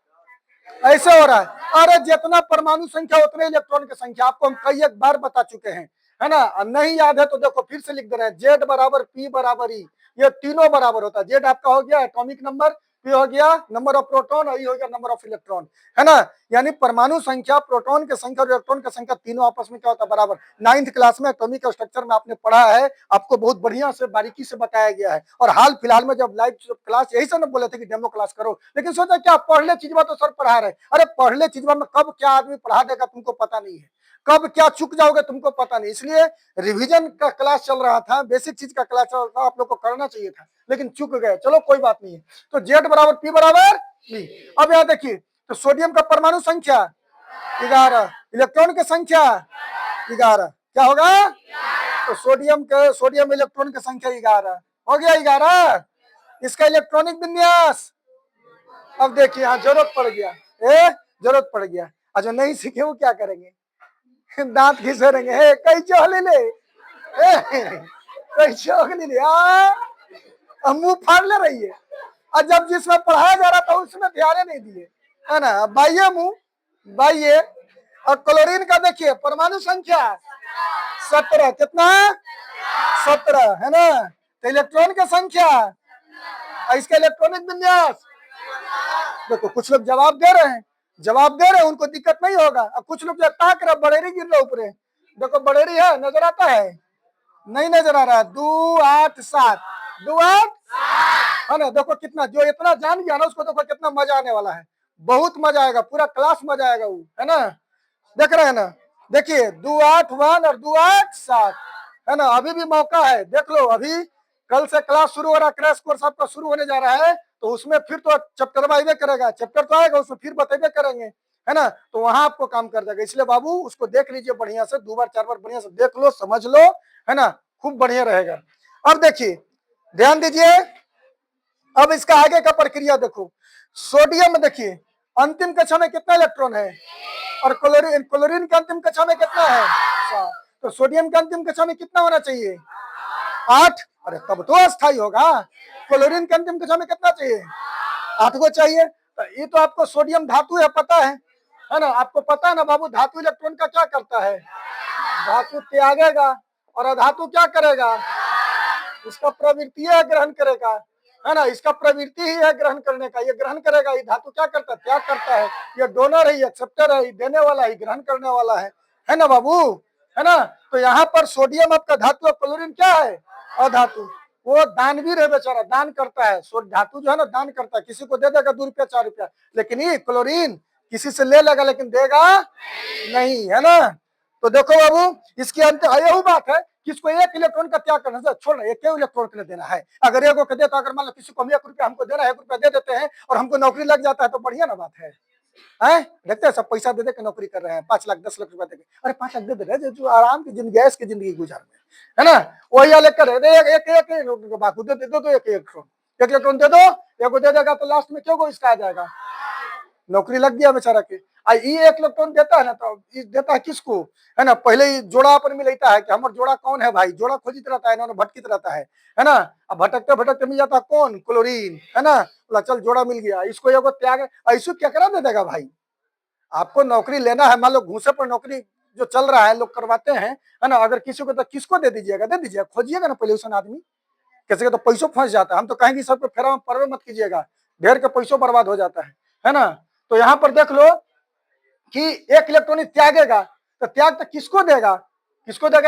ऐसे हो रहा है। अरे जितना परमाणु संख्या उतने इलेक्ट्रॉन की संख्या, आपको हम कई एक बार बता चुके हैं, है ना। नहीं याद है तो देखो फिर से लिख दे रहे हैं, जेड बराबर पी बराबर ई, ये तीनों बराबर होता है। जेड आपका हो गया एटॉमिक नंबर, पी हो गया नंबर ऑफ प्रोटॉन, और ई हो गया नंबर ऑफ इलेक्ट्रॉन, है ना। यानी परमाणु संख्या, प्रोटॉन की संख्या और इलेक्ट्रॉन की संख्या तीनों आपस में क्या होता है, बराबर। 9th क्लास में एटॉमिक स्ट्रक्चर में आपने पढ़ा है, आपको बहुत बढ़िया से बारीकी से बताया गया है। और हाल फिलहाल में जब लाइव क्लास, यही से ना बोले थे कि डेमो क्लास करो, लेकिन सोचा क्या पढ़ ले चीजवा तो सर पढ़ा रहे। अरे पढ़ ले चीजवा में कब क्या आदमी पढ़ा देगा तुमको पता नहीं है, कब क्या चुक जाओगे तुमको पता नहीं। इसलिए रिवीजन का क्लास चल रहा था, बेसिक चीज का क्लास चल रहा था, आप लोग को करना चाहिए था, लेकिन चुक गए, चलो कोई बात नहीं है। तो जेड बराबर पी बराबर बी। अब यहाँ देखिए, तो सोडियम का परमाणु संख्या 11, इलेक्ट्रॉन की संख्या 11, क्या होगा? तो सोडियम इलेक्ट्रॉन की संख्या 11 हो गया, 11। इसका इलेक्ट्रॉनिक विन्यास, अब देखिए यहाँ जरूरत पड़ गया, जरूरत पड़ गया, और जो नहीं सीखे वो क्या करेंगे, दांत घिसेंगे, कई चोली ले, कई चोली ले, मुंह फाड़ ले रही है। और जब जिसमें पढ़ाया जा रहा था उसमें ध्यान नहीं दिए, है ना। बाइये मुंह, बाइये। और क्लोरीन का देखिए परमाणु संख्या 17, कितना? 17, है ना। तो इलेक्ट्रॉन की संख्या, इसका इलेक्ट्रॉनिक विन्यास, देखो कुछ लोग जवाब दे रहे हैं, उनको दिक्कत नहीं होगा। अब कुछ लोग जो ताक रहे, बड़ेरी गिर रहे ऊपर, देखो बड़ेरी है, नजर आता है? नहीं नजर आ रहा। 2 8 7, 2 8, है ना। देखो कितना, जो इतना जान गया ना उसको देखो कितना मजा आने वाला है, बहुत मजा आएगा, पूरा क्लास मजा आएगा वो, है ना। देख रहे हैं ना, देखिए 2 8 1 और 2 8 7, है ना। अभी भी मौका है, देख लो, अभी कल से क्लास शुरू हो रहा है, क्रैश कोर्स आपका शुरू होने जा रहा है, तो उसमें फिर तो चैप्टर आएगा करेगा, चैप्टर तो आएगा, उसमें फिर बतेबे करेंगे, है ना। तो वहां आपको काम कर जाएगा। इसलिए बाबू उसको देख लीजिए बढ़िया से, 2 बार 4 बार बढ़िया से देख लो, समझ लो, है ना, खूब बढ़िया रहेगा। अब देखिए ध्यान दीजिए, अब इसका आगे का प्रक्रिया देखो। सोडियम में देखिए अंतिम कक्षा में कितना इलेक्ट्रॉन है, और क्लोरीन के अंतिम कक्षा में कितना है, 7। तो सोडियम के अंतिम कक्षा में कितना होना चाहिए, 8। अरे तब तो अस्थायी होगा। क्लोरीन के अंतिम कक्षा में कितना चाहिए, 8 को चाहिए। तो ये तो आपको सोडियम धातु है, पता है ना, आपको पता है ना बाबू, धातु इलेक्ट्रॉन का क्या करता है, धातु त्यागेगा, और अधातु क्या करेगा, इसका प्रवृत्ति है ग्रहण करेगा, है ना, इसका प्रवृत्ति ही है ग्रहण करने का, ये ग्रहण करेगा। ये धातु क्या करता है, त्याग करता है। ये डोनर है, ये एक्सेप्टर है, ये देने वाला है, ग्रहण करने वाला है ना बाबू, है ना। तो यहाँ पर सोडियम आपका धातु, क्लोरीन क्या है, अधातु। वो दानवीर है बेचारा, दान करता है। धातु जो है ना दान करता है, किसी को दे देगा 2 रुपया 4 रुपया, लेकिन ये क्लोरीन किसी से ले लेगा लेकिन देगा नहीं, है ना। तो देखो बाबू इसकी अंत यही बात है कि इसको 1 इलेक्ट्रॉन का त्याग करना, छोड़ना, 1 इलेक्ट्रॉन के लिए देना है। अगर एगो के देता, अगर मान लो किसी को 1 रुपया हमको देना है, 1 रुपया दे देते हैं और हमको नौकरी लग जाता है तो बढ़िया ना बात है है, देखते हैं सब पैसा दे दे के नौकरी कर रहे हैं, 5 लाख 10 लाख रुपया देके, अरे 5 लाख दे दे रहे जो आराम की जिंदगी गैस की जिंदगी गुजार रहे है ना, वही वाले कर रहे एक एक एक बाकू दे दो एक इलेक्ट्रॉन दे दो, एक दे देगा तो लास्ट में क्यों को इसका आ जाएगा, नौकरी लग गया बेचारा के। ये 1 इलेक्ट्रॉन देता है ना, तो देता है किसको, है ना, पहले ही जोड़ा अपन में लेता है कि हमारा जोड़ा कौन है भाई, जोड़ा खोजित रहता है, इन्होंने भटकित रहता है ना, अब भटकते भटकते मिल जाता है कौन, क्लोरीन, है ना, बोला चल जोड़ा मिल गया, इसको एगो त्याग, ऐसे क्या करा दे देगा भाई, आपको नौकरी लेना है, मान लो घूसे पर नौकरी जो चल रहा है लोग करवाते हैं, है ना, अगर किसी को तो किसको दे दीजिएगा, दे दीजिएगा, खोजिएगा ना पोल्यूशन आदमी, किसी का तो पैसों फंस जाता है, हम तो कहेंगे सबको फेरा में परवे मत कीजिएगा, ढेर के पैसों बर्बाद हो जाता है ना। तो यहाँ पर देख लो कि 1 इलेक्ट्रॉन त्यागेगा, तो त्याग तो किसको देगा,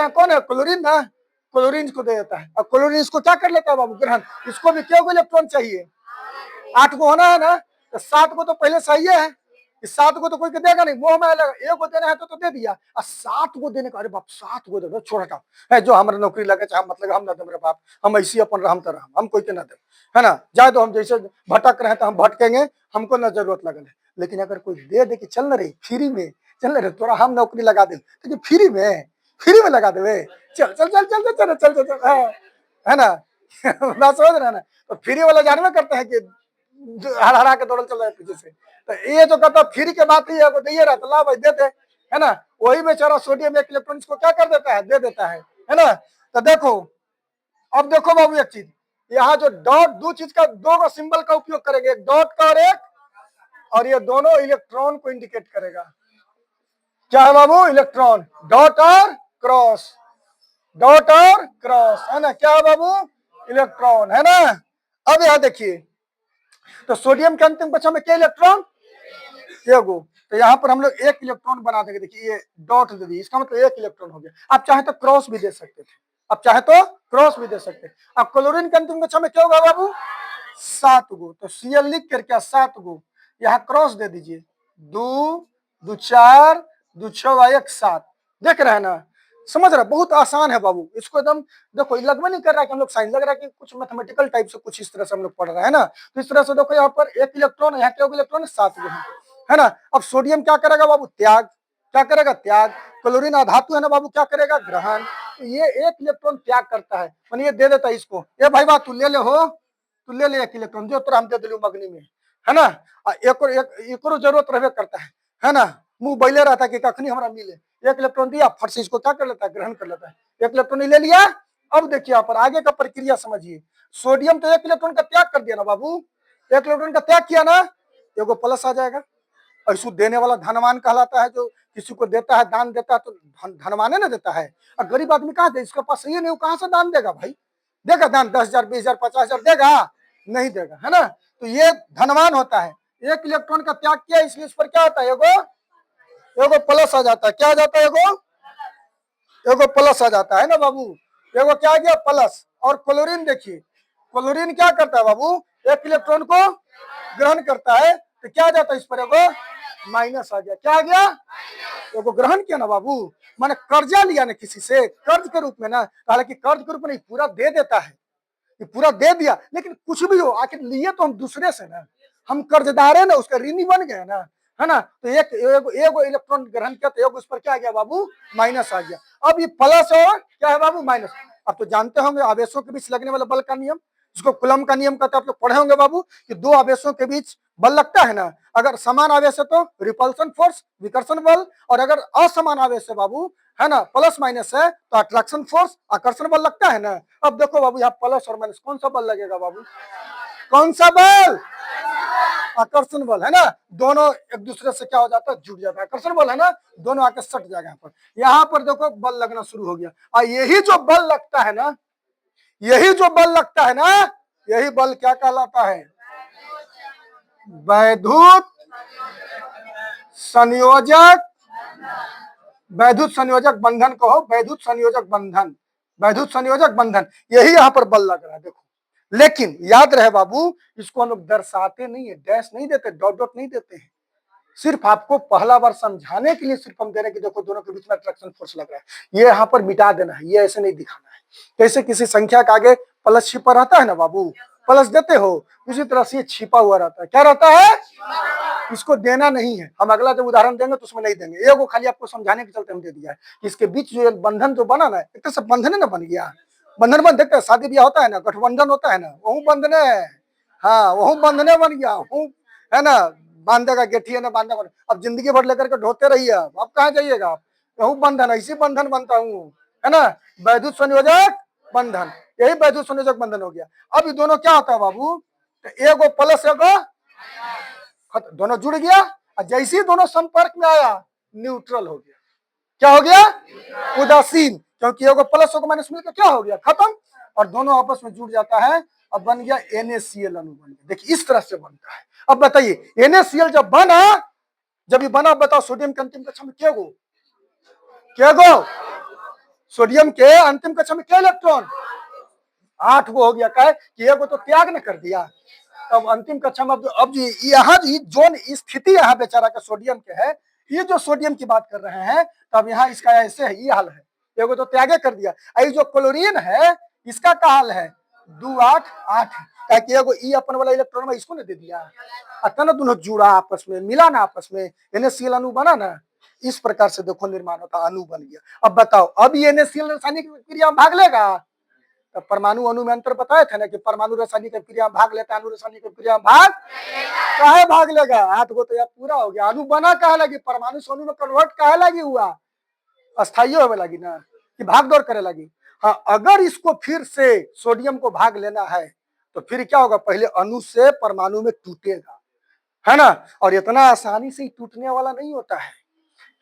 कौन है, क्लोरीन ना, क्लोरीन को दे देता है, और क्लोरीन इसको क्या कर लेता है बाबू, ग्रहण, इसको भी क्यों इलेक्ट्रॉन चाहिए, 8 को होना है ना, तो 7 को तो पहले सही है, इस 7 को तो कोई देगा नहीं, मोह में लगा, 1 को देना है तो दे दिया, और 7 को देने का, अरे बाप 7 को दे दो, छोड़ हटाओ, है जो हमारा नौकरी लगे चाहे मतलब हम ना दे मेरे बाप, हम ऐसी अपन हम तो हम कोई के ना दे, है ना, जाए तो हम जैसे भटक रहे हैं तो हम भटकेंगे, हमको ना जरूरत लगल है, लेकिन अगर कोई दे दे कि चल न रही फ्री में, चल न रहे थोड़ा हम नौकरी लगा दे, तो फ्री में लगा दे, चल चल चल चल चल चल चल चल, है ना, ना समझ रहे ना, तो फ्री वाला जानवे करते हैं कि हरा के दौड़ चल रहा है पीछे से, तो ये जो कहता फ्री के बात ही है, वो दिए रहता ला भाई देते, है ना, वही बेचारा सोडियम 1 इलेक्ट्रॉन को क्या कर देता है, दे देता है ना। तो देखो, अब देखो बाबू एक चीज, यहाँ जो डॉट दो चीज का, दो सिंबल का उपयोग करेंगे, एक डॉट का और ये दोनों इलेक्ट्रॉन को इंडिकेट करेगा, क्या है बाबू, इलेक्ट्रॉन, डॉट और क्रॉस, है ना, क्या है बाबू, इलेक्ट्रॉन, है ना। अब यहाँ देखिए, तो सोडियम के अंतिम कक्षा में क्या इलेक्ट्रॉन, एगो, तो यहाँ पर हम लोग 1 इलेक्ट्रॉन बना देंगे, देखिए ये डॉट दे दी, इसका मतलब 1 इलेक्ट्रॉन हो गया, आप चाहे तो क्रॉस भी दे सकते थे, अब क्लोरीन के अंतिम कक्षा में क्या होगा बाबू, 7 गो, तो Cl लिख करके 7 गो, यहाँ क्रॉस दे दीजिए, 2 2 4 2 6 1 7, देख रहे हैं ना, समझ रहा है, बहुत आसान है बाबू, इसको एकदम देखो लगभग नहीं कर रहा है कि हम लोग साइंस, लग रहा है कि कुछ मैथमेटिकल टाइप से कुछ इस तरह से हम लोग पढ़ रहे हैं ना, तो इस तरह से देखो यहाँ पर 1 इलेक्ट्रॉन, यहाँ क्या इलेक्ट्रॉन 7 गो है ना। अब सोडियम क्या करेगा बाबू, त्याग, क्या करेगा, त्याग, क्लोरीन अधातु है ना बाबू, क्या करेगा, ग्रहण, तो ये 1 इलेक्ट्रॉन त्याग करता है, मैंने ये दे देता है इसको, ये भाई बात तू ले ले हो, तू ले ले 1 इलेक्ट्रॉन जो तोरा हम दे दिलू मगनी में, है ना, एक जरूरत रहे करता है ना, मुंह बैले रहता है कि कखनी हमारा मिले, 1 इलेक्ट्रॉन दिया फट से इसको क्या कर लेता है, ग्रहण कर लेता है, 1 इलेक्ट्रॉन ले लिया। अब देखिए यहाँ पर आगे का प्रक्रिया समझिए, सोडियम तो 1 इलेक्ट्रॉन का त्याग कर दिया ना बाबू, 1 इलेक्ट्रॉन का त्याग किया ना, एगो प्लस आ जाएगा, ऐसु देने वाला धनवान कहलाता है, जो किसी को देता है, दान देता है तो धनवान ना देता है, और गरीब आदमी कहाँ दे, इसके पास ये नहीं, कहाँ से दान देगा भाई, देगा दान 10,000 20,000 50,000 देगा, नहीं देगा, है ना, तो ये धनवान होता है, 1 इलेक्ट्रॉन का त्याग किया, इसलिए इस पर क्या होता है, एगो प्लस आ जाता है, क्या आ जाता है, एगो प्लस आ जाता है ना बाबू, एगो क्या आ गया प्लस, और क्लोरीन देखिए, क्लोरीन क्या करता है बाबू, 1 इलेक्ट्रॉन को ग्रहण करता है, तो क्या आ जाता है इस पर, एगो माइनस आ गया, क्या आ गया, एगो ग्रहण किया ना बाबू, माने कर्जा लिया ना किसी से, कर्ज के रूप में ना, हालांकि कर्ज के रूप में नहीं, पूरा दे देता है, ये पूरा दे दिया, लेकिन कुछ भी हो आखिर लिए तो हम दूसरे से ना, हम कर्जदार है ना, उसका ऋणी बन गए ना, है ना, तो एगो इलेक्ट्रॉन ग्रहण किया, तो एगो उस पर क्या आ गया बाबू, माइनस आ गया, अब ये प्लस और क्या है बाबू, माइनस, अब तो जानते होंगे आवेशों के बीच लगने वाला बल का नियम, जिसको कुलम का नियम कहते हैं, आप लोग पढ़े होंगे बाबू, कि दो आवेशों के बीच बल लगता है ना, अगर समान आवेश है तो रिपल्सन फोर्स, विकर्षण बल, और अगर असमान आवेश है बाबू, है ना, प्लस माइनस है तो अट्रैक्शन फोर्स, आकर्षण बल लगता है ना। अब देखो बाबू यहाँ प्लस और माइनस कौन सा बल लगेगा बाबू, कौन सा बल, आकर्षण बल, है ना, दोनों एक दूसरे से क्या हो जाता है, जुड़ जाता है, आकर्षण बल है ना, दोनों आके सट जाएगा यहाँ पर देखो बल लगना शुरू हो गया, और यही जो बल लगता है ना, यही बल क्या कहलाता है, वैद्युत संयोजक, बंधन कहो, वैद्युत संयोजक बंधन, यही यहाँ पर बल लग रहा है देखो, लेकिन याद रहे बाबू, इसको हम लोग दर्शाते नहीं है, डैश नहीं देते, डॉट डॉट नहीं देते हैं, सिर्फ आपको पहला बार समझाने के लिए सिर्फ हम दे रहे हैं कि देखो दोनों के बीच में अट्रैक्शन फोर्स लग रहा है, ये यहाँ पर मिटा देना है, ये ऐसे नहीं दिखाना है, जैसे किसी संख्या के आगे प्लस छिपा रहता है ना बाबू, प्लस देते हो, उसी तरह से ये छिपा हुआ रहता है। क्या रहता है? इसको देना नहीं है। हम अगला जब उदाहरण देंगे तो उसमें नहीं देंगे, ये वो खाली आपको समझाने के चलते हम दे दिया है कि इसके बीच जो बंधन जो बना ना, एक तरह से बंधन है ना, बन गया बंधन। बन देखते हैं शादी ब्याह होता है ना, गठबंधन होता है ना, वह बंधने है। हाँ, वह बंधने बन गया हूँ, है ना, बांधेगा गेठी है ना, बांधा बन। अब जिंदगी भर लेकर के ढोते रहिए, आप कहाँ जाइएगा? आप वह बंधन, इसी बंधन बनता हूँ, है ना, वैद्युत संयोजक बंधन, यही वैद्युत संयोजक बंधन हो गया। अब ये दोनों क्या होता है बाबू? एगो प्लस एगो, दोनों जुड़ गया, और जैसे ही दोनों संपर्क में आया न्यूट्रल हो गया। क्या हो गया? उदासीन, क्योंकि एगो प्लस एगो माइनस मिलकर क्या हो गया? खत्म। और दोनों आपस में जुड़ जाता है, अब बन गया NaCl अणु बन गया। देखिए इस तरह से बनता है। अब बताइए NaCl जब बना, जब ये बना, बताओ सोडियम के अंतिम कक्षा में क्या गो? सोडियम के अंतिम कक्षा में क्या इलेक्ट्रॉन? 8 गो हो गया। क्या है कि एगो तो त्याग न कर दिया। तब अंतिम कक्षा में अब यहाँ जोन स्थिति यहाँ बेचारा का सोडियम के है, ये जो सोडियम की बात कर रहे हैं, तब यहाँ इसका ऐसे है, ये हाल है। एगो तो त्यागे कर दिया। ये जो क्लोरीन है इसका क्या हाल है? 2 8 8, ताकि एगो ई अपन वाला इलेक्ट्रॉन में इसको ने दे दिया, अतः दोनों जुड़ा आपस में, मिला ना आपस में, NaCl अणु बना ना। इस प्रकार से देखो निर्माण होता, अणु बन गया। अब बताओ, अब ये NaCl रासायनिक क्रिया में भाग लेगा? तब परमाणु अणु में अंतर बताए थे ना कि परमाणु रासायनिक क्रिया में भाग लेता है, अणु रासायनिक क्रिया में भाग काहे भाग लेगा? 8 गो तो यार पूरा हो गया। अणु बना काहे लगी? परमाणु से अणु में कन्वर्ट काहे लगी हुआ? अस्थायी होने लगी ना, कि भाग दौड़ करे लगी। हाँ, अगर इसको फिर से सोडियम को भाग लेना है तो फिर क्या होगा? पहले अणु से परमाणु में टूटेगा, है ना, और इतना आसानी से टूटने वाला नहीं होता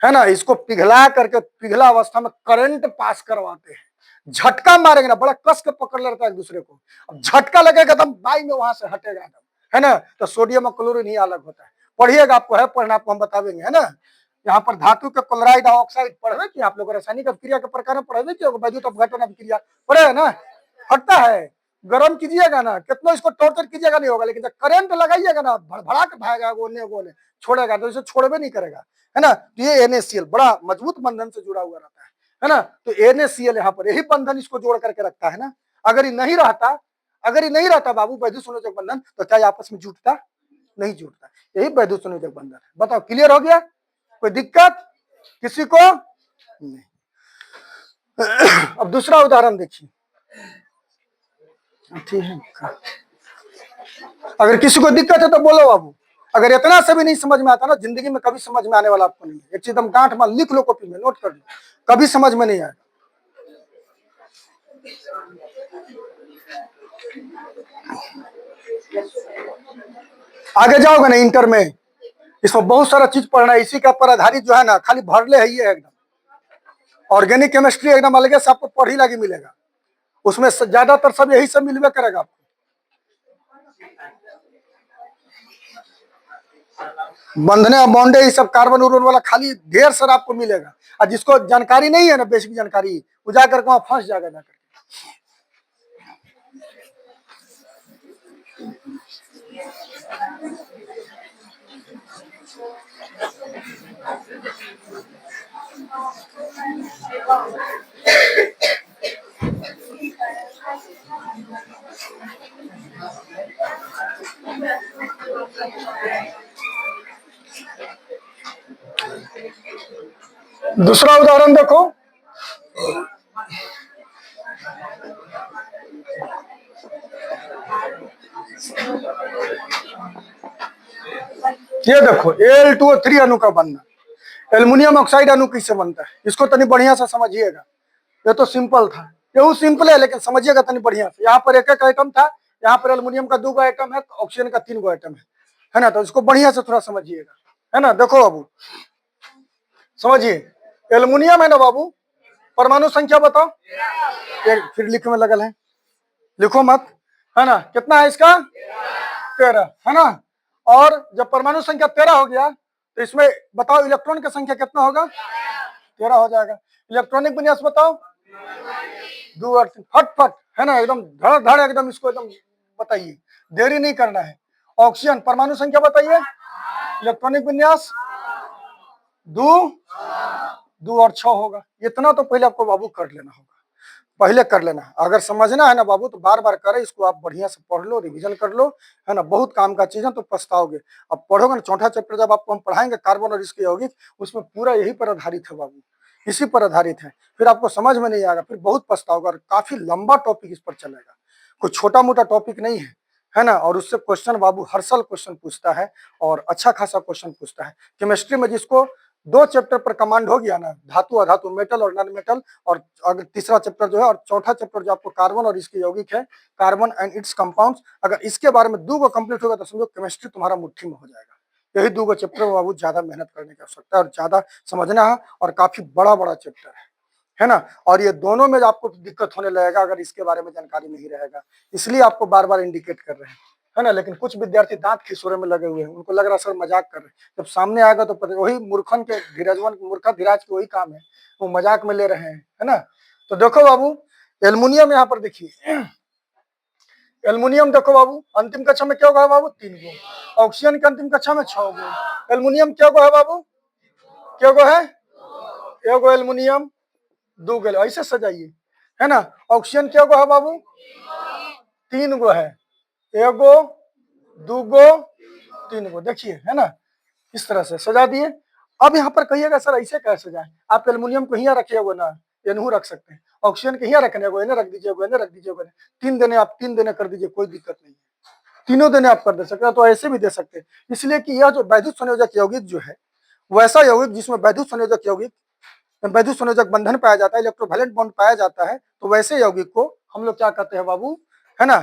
है ना। इसको पिघला करके, पिघला अवस्था में करंट पास करवाते हैं, झटका मारेंगे ना, बड़ा कस के पकड़ लेता है एक दूसरे को। अब झटका लगेगा एकदम बाई में वहां से हटेगा एकदम, है ना। तो सोडियम और क्लोरीन ही अलग होता है। पढ़िएगा, आपको है पढ़ना, आपको हम बतावेंगे, है ना। यहाँ पर धातु के क्लोराइड ऑक्साइड पढ़वे कि आप लोग रासायनिक अभिक्रिया के प्रकार में पढ़वे कि वैद्युत अपघटन अभिक्रिया पढ़े है ना। हटता है, गर्म कीजिएगा ना, कितना इसको टॉर्चर कीजिएगा नहीं होगा, लेकिन जब करंट लगाइएगा ना, भड़भड़ा के भागेगा, गोले गोले छोड़ेगा, तो इसे छोड़वे नहीं करेगा, है ना। तो ये NaCl बड़ा मजबूत बंधन से जुड़ा हुआ रहता है ना। तो NaCl यहाँ पर यही बंधन इसको जोड़ करके रखता है ना। अगर ये नहीं रहता, अगर ये नहीं रहता बाबू वैद्युत संयोजक बंधन, तो क्या आपस में जुटता? नहीं जुटता। यही वैद्युत संयोजक बंधन है। बताओ, क्लियर हो गया? कोई दिक्कत किसी को नहीं? अब दूसरा उदाहरण देखिए। ठीक है, अगर किसी को दिक्कत है तो बोलो बाबू। अगर इतना से भी नहीं समझ में आता ना, जिंदगी में कभी समझ में आने वाला आपको नहीं है। एक चीज हम गांठ में लिख लो, कॉपी में नोट कर लो, कभी समझ में नहीं आएगा। आगे जाओगे ना इंटर में, इसमें बहुत सारा चीज पढ़ना है, इसी का पर आधारित जो है ना, खाली भरले है ये एकदम। ऑर्गेनिक केमिस्ट्री एकदम अलग से आपको पढ़ ही लगी मिलेगा, उसमें ज्यादातर सब यही सब मिलवे करेगा आपको। बंधने बॉन्डे ये सब कार्बन उर्बन वाला खाली ढेर सारा आपको मिलेगा। और जिसको जानकारी नहीं है ना, बेसिक जानकारी, वो जाकर के वहां फंस जाएगा जाकर। दूसरा उदाहरण देखो। ये देखो Al2O3 अणु का बनना, एल्युमिनियम ऑक्साइड अणु किससे बनता है, इसको तनी बढ़िया से समझिएगा। ये तो सिंपल था, ये सिंपल है, लेकिन समझिएगा तनी बढ़िया से। यहाँ पर एक एक आइटम था, यहाँ पर एल्युमिनियम का 2 गो आइटम है, ऑक्सीजन का 3 गो आइटम है ना। तो इसको बढ़िया से थोड़ा समझिएगा, है ना। देखो बाबू समझिए, एल्युमिनियम है ना बाबू, परमाणु संख्या बताओ। फिर लिखने में लगल है, लिखो मत, है ना। कितना है इसका? 13, है ना। और जब परमाणु संख्या 13 हो गया तो इसमें बताओ इलेक्ट्रॉन की संख्या कितना होगा? 13 हो जाएगा। इलेक्ट्रॉनिक विन्यास बताओ, 2 और 3, फट फट, है ना, एकदम धड़ धड़ एकदम इसको एकदम बताइए, देरी नहीं करना है। ऑक्सीजन परमाणु संख्या बताइए, इलेक्ट्रॉनिक विन्यास 2 और 6 होगा। इतना तो पहले आपको बाबू कर लेना होगा। पहले कर लेना। अगर समझना है ना बाबू तो बार बार करे इसको, आप बढ़िया से पढ़ लो, रिवीजन कर लो, है ना, बहुत काम का चीज है, तो पछताओगे। अब पढ़ोगे ना, चौथा चैप्टर जब आपको हम पढ़ाएंगे कार्बन और इसके यौगिक, उसमें पूरा यही पर आधारित है बाबू, इसी पर आधारित है। फिर आपको समझ में नहीं आएगा, फिर बहुत पछताओगे, और काफी लंबा टॉपिक इस पर चलेगा, कोई छोटा मोटा टॉपिक नहीं है ना। और उससे क्वेश्चन बाबू हर साल क्वेश्चन पूछता है, और अच्छा खासा क्वेश्चन पूछता है। केमिस्ट्री में जिसको 2 चैप्टर पर कमांड हो गया ना, धातु अधातु, मेटल और नॉन मेटल, और अगर तीसरा चैप्टर जो है, और चौथा चैप्टर जो आपको कार्बन और इसके यौगिक है, कार्बन एंड इट्स कंपाउंड्स, अगर इसके बारे में 2 कंप्लीट होगा तो समझो केमिस्ट्री तुम्हारा मुट्ठी में हो जाएगा। यही 2 चैप्टर में बाबू ज्यादा मेहनत करने की आवश्यकता है, और ज्यादा समझना है, और काफी बड़ा बड़ा चैप्टर है ना। और ये दोनों में आपको दिक्कत होने लगेगा अगर इसके बारे में जानकारी नहीं रहेगा, इसलिए आपको बार बार इंडिकेट कर रहे हैं, है ना। लेकिन कुछ विद्यार्थी दांत खिसोरे में लगे हुए हैं, उनको लग रहा है सर मजाक कर रहे हैं, जब सामने आएगा तो पता, वही मूर्खन के धीरजवन मूर्खा धीराज के वही काम है, वो मजाक में ले रहे हैं, है ना। तो देखो बाबू, एल्युमिनियम यहाँ पर देखिए, एल्युमिनियम देखो बाबू, अंतिम कक्षा में क्या होगा बाबू, 3 गो। ऑक्सीजन के अंतिम कक्षा में 6 गो। एल्युमिनियम क्या गो है बाबू, क्या गो है, एगो एल्युमिनियम, 2 गो, ऐसे सजाइए, है ना। ऑक्सीजन क्या गो है बाबू, 3 गो है, एगो, 2 गो, 3 गो, देखिए, है ना, इस तरह से सजा दिए। अब यहाँ पर कहिएगा सर ऐसे कैसे सजाए, आप एल्युमिनियम को यहाँ रखिएगा ना, एनहू रख सकते हैं, ऑक्सीजन के यहाँ रखने को इन्हें रख दीजिए, इन्हें रख दीजिए, 3 देने आप 3 देने कर दीजिए, कोई दिक्कत नहीं है, तीनों देने आप कर दे सकते हैं, तो ऐसे भी दे सकते हैं। इसलिए कि यह जो वैद्युत संयोजक यौगिक जो है, वैसा यौगिक जिसमें वैद्युत संयोजक यौगिक, वैद्युत संयोजक बंधन पाया जाता है, इलेक्ट्रोवैलेंट बॉन्ड पाया जाता है, तो वैसे यौगिक को हम लोग क्या कहते हैं बाबू, है ना,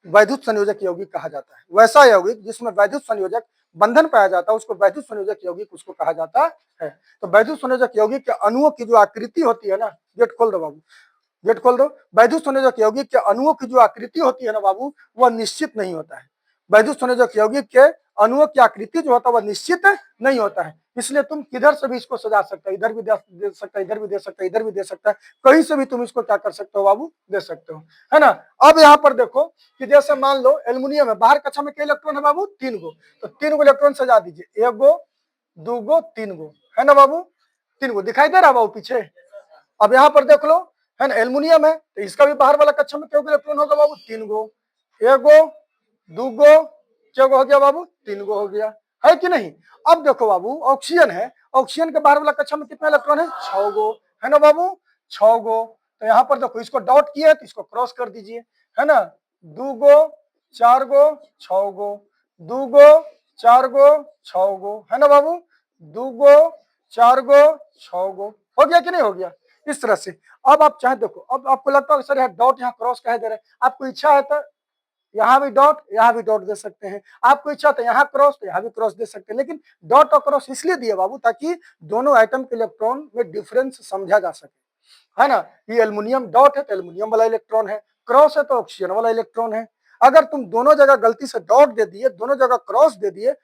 वैद्युत संयोजक यौगिक कहा जाता है। वैसा यौगिक जिसमें वैद्युत संयोजक बंधन पाया जाता है उसको वैद्युत संयोजक यौगिक उसको कहा जाता है। तो वैद्युत संयोजक यौगिक के अणुओं की जो आकृति होती है ना, गेट खोल दो बाबू, गेट खोल दो। वैद्युत संयोजक यौगिक के अणुओं की जो आकृति होती है ना बाबू, वह निश्चित नहीं होता है। वैद्युत संयोजक यौगिक के अणुओं की आकृति जो होता है वह निश्चित नहीं होता है, इसलिए तुम किधर से भी इसको सजा सकते हो, इधर भी दे सकता है, इधर भी दे सकता है, इधर भी दे सकता है, कहीं से भी तुम इसको क्या कर सकते हो बाबू, दे सकते हो, है ना। अब यहाँ पर देखो कि जैसे मान लो एल्युमिनियम है, बाहर कक्षा में कितने इलेक्ट्रॉन है बाबू, 3 गो, तो 3 गो इलेक्ट्रॉन सजा दीजिए, 1 गो, 2 गो, 3 गो, है ना बाबू, 3 गो दिखाई दे रहा बाबू पीछे। अब यहाँ पर देख लो, है ना, एल्युमिनियम है तो इसका भी बाहर वाला कक्षा में क्यों इलेक्ट्रॉन होगा बाबू, 3 गो, 1 गो, 2 गो, क्या हो गया बाबू, 3 गो हो गया, है कि नहीं। अब देखो बाबू, ऑक्सीजन है, ऑक्सीजन के बाहर वाला कक्षा में कितना इलेक्ट्रॉन है, 6 गो, है ना बाबू, 6 गो। तो यहाँ पर देखो इसको डॉट किया है तो इसको क्रॉस कर दीजिए, है ना, 2 गो, 4 गो, 6 गो, 2 गो, 4 गो, 6 गो, है ना बाबू, 2 गो, 4 गो, 6 गो, हो गया कि नहीं हो गया, इस तरह से। अब आप चाहे देखो, अब आपको लगता है सर यहाँ डॉट यहाँ क्रॉस कह दे रहे हैं, आपको इच्छा है तो यहाँ भी डॉट, यहाँ भी डॉट दे सकते हैं, आपको इच्छा तो यहाँ क्रॉस तो यहाँ भी क्रॉस दे सकते हैं, लेकिन डॉट और क्रॉस इसलिए दिए बाबू ताकि दोनों एटम के इलेक्ट्रॉन में डिफरेंस समझा जा सके, है ना। ये एल्युमिनियम डॉट है तो एल्युमिनियम वाला इलेक्ट्रॉन है, क्रॉस है तो ऑक्सीजन वाला इलेक्ट्रॉन है। अगर तुम दोनों जगह गलती से डॉट दे दिए, दोनों जगह क्रॉस दे दिए,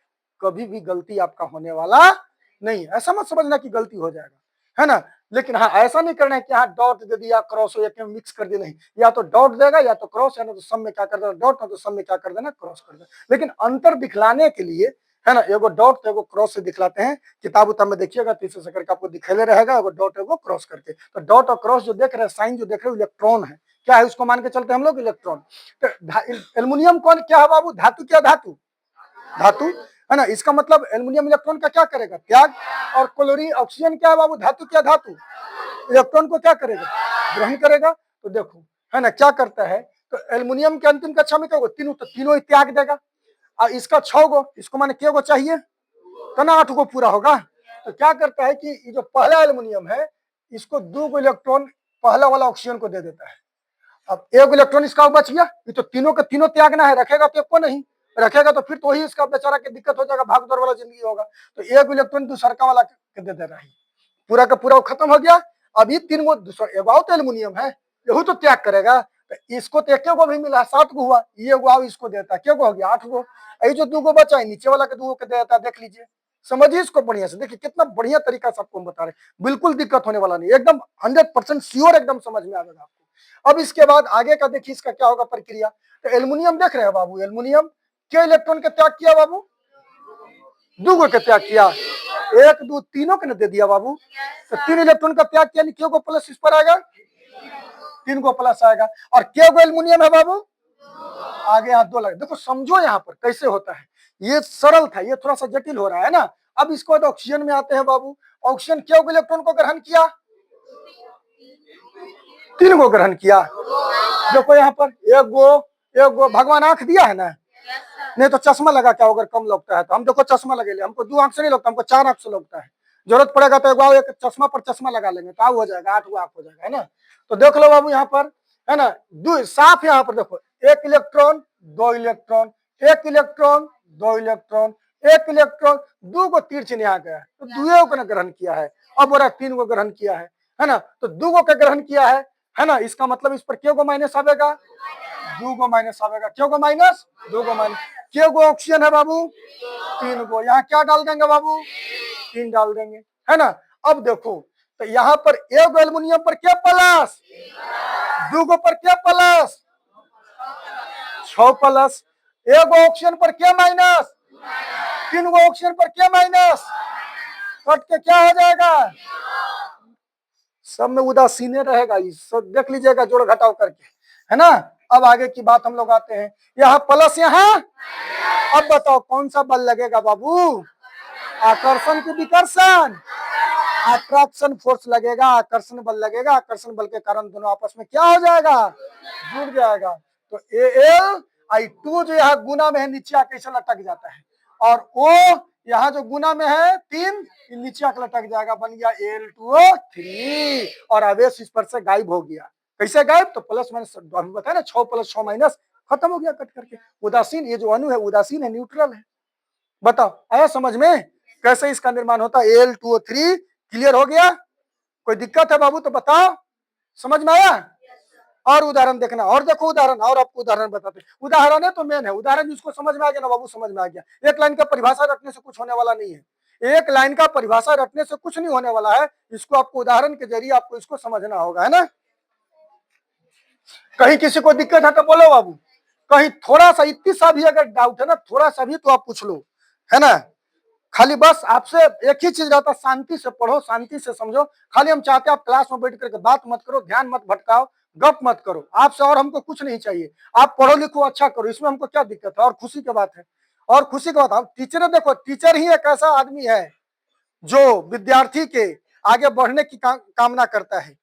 कभी भी गलती आपका होने वाला नहीं है, ऐसा मत समझना कि गलती हो जाएगा, है ना। लेकिन हाँ, ऐसा नहीं करना है कि हाँ डॉट दे दिया क्रॉस हो या मिक्स कर दिया, नहीं, या तो डॉट देगा या तो क्रॉस है, ना तो सब में क्या कर देना डॉट, ना तो सब में क्या कर देना क्रॉस कर देना। लेकिन अंतर दिखलाने के लिए, है ना, एगो डॉट तो एगो क्रॉस से दिखलाते हैं, किताब उताब में देखिएगा तीसरे से करके आपको दिखेले रहेगा, एगो डॉट एगो क्रॉस करके। तो डॉट और क्रॉस जो देख रहे हैं, साइन जो देख रहे हो, इलेक्ट्रॉन है, क्या है उसको मान के चलते हैं हम लोग, इलेक्ट्रॉन। तो एल्युमिनियम कौन क्या है बाबू, धातु, क्या धातु, धातु, है ना। इसका मतलब एल्युमिनियम इलेक्ट्रॉन का क्या करेगा, त्याग। और क्लोरीन ऑक्सीजन क्या है बाबू, धातु, क्या धातु, इलेक्ट्रॉन को क्या करेगा, ग्रहण करेगा। तो देखो, है ना, क्या करता है, तो एल्युमिनियम के अंतिम कक्षा में क्या होगा, तीनों, तो तीनों ही त्याग देगा। और इसका 6 गो, इसको माने क्या गो चाहिए, तो ना 8 गो पूरा होगा। तो क्या करता है कि ये जो पहला एल्युमिनियम है, इसको 2 गो इलेक्ट्रॉन पहला वाला ऑक्सीजन को दे देता है। अब 1 इलेक्ट्रॉन इसका बच गया, ये तो तीनों के तीनों त्यागना है, रखेगा तो को नहीं रखेगा, तो फिर तो ही इसका बेचारा की दिक्कत हो जाएगा, भाग दौड़ वाला जिंदगी होगा। तो 1 इलेक्ट्रॉन दूसरा वाला के दे रहा है, पूरा का पूरा खत्म हो गया। अभी 3 गो दूसरा एगो तो एल्युमिनियम है, यहू तो त्याग करेगा, तो इसको तो 1 गो भी मिला, 7 गो हुआ, ये गो इसको देता है, क्या गो हो गया, 8 गो। ये जो 2 गो बचा है नीचे वाला के 2 गो के देता है, देख लीजिए, समझिए इसको बढ़िया से, देखिए कितना बढ़िया तरीका से आपको बता रहे, बिल्कुल दिक्कत होने वाला नहीं, एकदम 100% श्योर, एकदम समझ में आ जाएगा आपको। अब इसके बाद आगे का देखिए इसका क्या होगा प्रक्रिया। तो एल्युमिनियम देख रहे हैं बाबू, एल्युमिनियम के इलेक्ट्रॉन के त्याग किया बाबू, 2 गो के त्याग किया, 1 2 तीनों के ने दे दिया बाबू। तो 3 इलेक्ट्रॉन का त्याग किया, क्यों को प्लस इस पर आएगा, 3 गो प्लस आएगा। और क्या गो एल्युमिनियम है बाबू, आगे यहाँ 2 लगे। देखो समझो यहाँ पर कैसे होता है, ये सरल था, ये थोड़ा सा जटिल हो रहा है ना। अब इसको बाद ऑक्सीजन में आते हैं बाबू। ऑक्सीजन क्या गो इलेक्ट्रॉन को ग्रहण किया, 3 गो ग्रहण किया। देखो यहाँ पर एक गो भगवान आंख दिया है ना, नहीं तो चश्मा लगा क्या अगर कम लगता है तो। हम देखो चश्मा लगे ले, हमको 2 आंख से नहीं लगता, हमको 4 आंख से लगता है। जरूरत पड़ेगा तो एक चश्मा पर चश्मा लगा लेंगे तो हो जाएगा, 8 गो आंख हो जाएगा, है ना। तो देख लो बाबू यहाँ पर, है ना, साफ यहाँ पर देखो, 1 electron 2 electron, 1 electron 2 electron, 1 electron, 2 गो तीर चिन्ह यहाँ गया तो 2 को ग्रहण किया है। अब बोला 3 गो ग्रहण किया है ना, तो 2 गो का ग्रहण किया है ना। इसका मतलब इस पर क्या गो माइनस आवेगा, 2 गो माइनस आवेगा। क्यों गो माइनस, 2 गो माइनस। क्या गो ऑक्सीजन है बाबू, 3 गो। यहाँ क्या डाल देंगे बाबू, 3 डाल देंगे, है ना। अब देखो तो यहाँ पर 1 गो एल्युमिनियम पर क्या प्लस, 2 गो पर क्या प्लस, 6 प्लस। 1 गो ऑक्सीजन पर क्या माइनस, 3 गो ऑक्सीजन पर क्या माइनस, कट के क्या हो जाएगा, सब में उदासीन रहेगा। ये सब देख लीजिएगा जोड़ घटाव करके, है ना। अब आगे की बात हम लोग आते हैं, यहाँ प्लस यहाँ। अब बताओ कौन सा बल लगेगा बाबू, आकर्षण की विकर्षण, अट्रैक्शन फोर्स लगेगा, आकर्षण बल लगेगा। आकर्षण बल के कारण दोनों आपस में क्या हो जाएगा, जुड़ जाएगा। तो Al I2 जो यहाँ गुना में है नीचे आके ऐसा लटक जाता है, और O यहाँ जो गुना में है 3 नीचे आके लटक जाएगा, बन गया Al2O3 और आवेश इस पर से गायब हो गया। कैसे गायब, तो प्लस माइनस हम बताए ना, 6 प्लस 6 माइनस, खत्म हो गया कट करके। उदासीन, ये जो अणु है उदासीन है, न्यूट्रल है। बताओ आया समझ में कैसे इसका निर्माण होता है। Al2O3 क्लियर हो गया, कोई दिक्कत है बाबू तो बताओ, समझ में आया। और उदाहरण देखना, और देखो उदाहरण, और आपको उदाहरण बताते हैं। उदाहरण है तो मेन है, उदाहरण जिसको समझ में आ गया ना बाबू, समझ में आ गया। एक लाइन का परिभाषा रखने से कुछ होने वाला नहीं है, एक लाइन का परिभाषा रखने से कुछ नहीं होने वाला है। इसको आपको उदाहरण के जरिए आपको इसको समझना होगा, है ना। कहीं किसी को दिक्कत है तो बोलो बाबू, कहीं थोड़ा सा इतनी सा भी अगर डाउट है ना, थोड़ा सा भी तो आप पूछ लो, है ना। खाली बस आपसे एक ही चीज रहता, शांति से पढ़ो, शांति से समझो। खाली हम चाहते हैं आप क्लास में बैठ करके बात मत करो, ध्यान मत भटकाओ, गप मत करो। आपसे और हमको कुछ नहीं चाहिए, आप पढ़ो लिखो अच्छा करो, इसमें हमको क्या दिक्कत है। और खुशी की बात है, और खुशी की बात है, टीचर देखो, टीचर ही एक ऐसा आदमी है जो विद्यार्थी के आगे बढ़ने की कामना करता है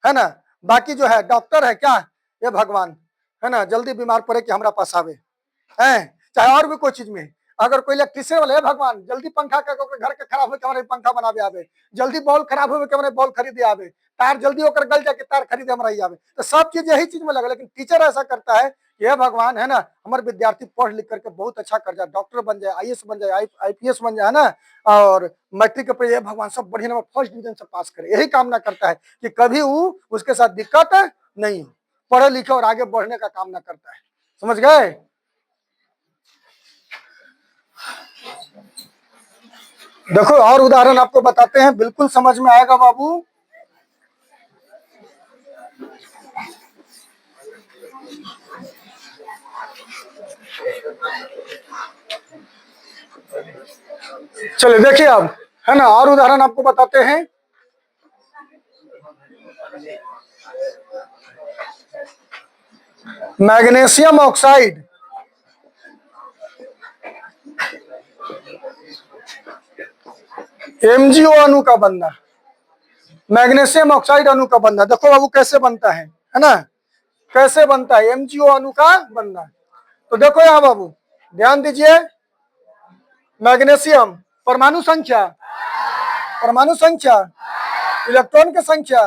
ना। बाकी जो है डॉक्टर है क्या, ये भगवान, है ना, जल्दी बीमार पड़े कि हमारा पास आवे, है। चाहे और भी कोई चीज में, अगर कोई इलेक्ट्रिशियन वाले, भगवान जल्दी पंखा का घर के खराब हो के हमारे पंखा बनावे आवे, जल्दी बॉल खराब हो के हमारे बॉल खरीदे आवे, तार जल्दी होकर गल जाके तार खरीदे हमारा ही आवे। तो सब चीज यही चीज में लगे, लेकिन टीचर ऐसा करता है, ये भगवान, है ना, हमारे विद्यार्थी पढ़ लिख करके बहुत अच्छा कर जाए, डॉक्टर बन जाए, IAS बन जाए, IPS बन जाए, ना। और मैट्रिक पे ये भगवान सब बढ़िया नंबर फर्स्ट डिवीजन से पास करे, यही कामना करता है कि कभी वो उसके साथ दिक्कत नहीं हो, पढ़े लिखे और आगे बढ़ने का कामना करता है। समझ गए। देखो और उदाहरण आपको बताते हैं, बिल्कुल समझ में आएगा बाबू। चलिए देखिए अब, है ना, और उदाहरण आपको बताते हैं। मैग्नीशियम ऑक्साइड, MgO अणु का बनना, मैग्नीशियम ऑक्साइड अणु का बनना। देखो बाबू कैसे बनता है ना, कैसे बनता है MgO अणु का बनना। तो देखो यहाँ बाबू ध्यान दीजिए, मैग्नीशियम परमाणु संख्या, परमाणु संख्या, इलेक्ट्रॉन की संख्या,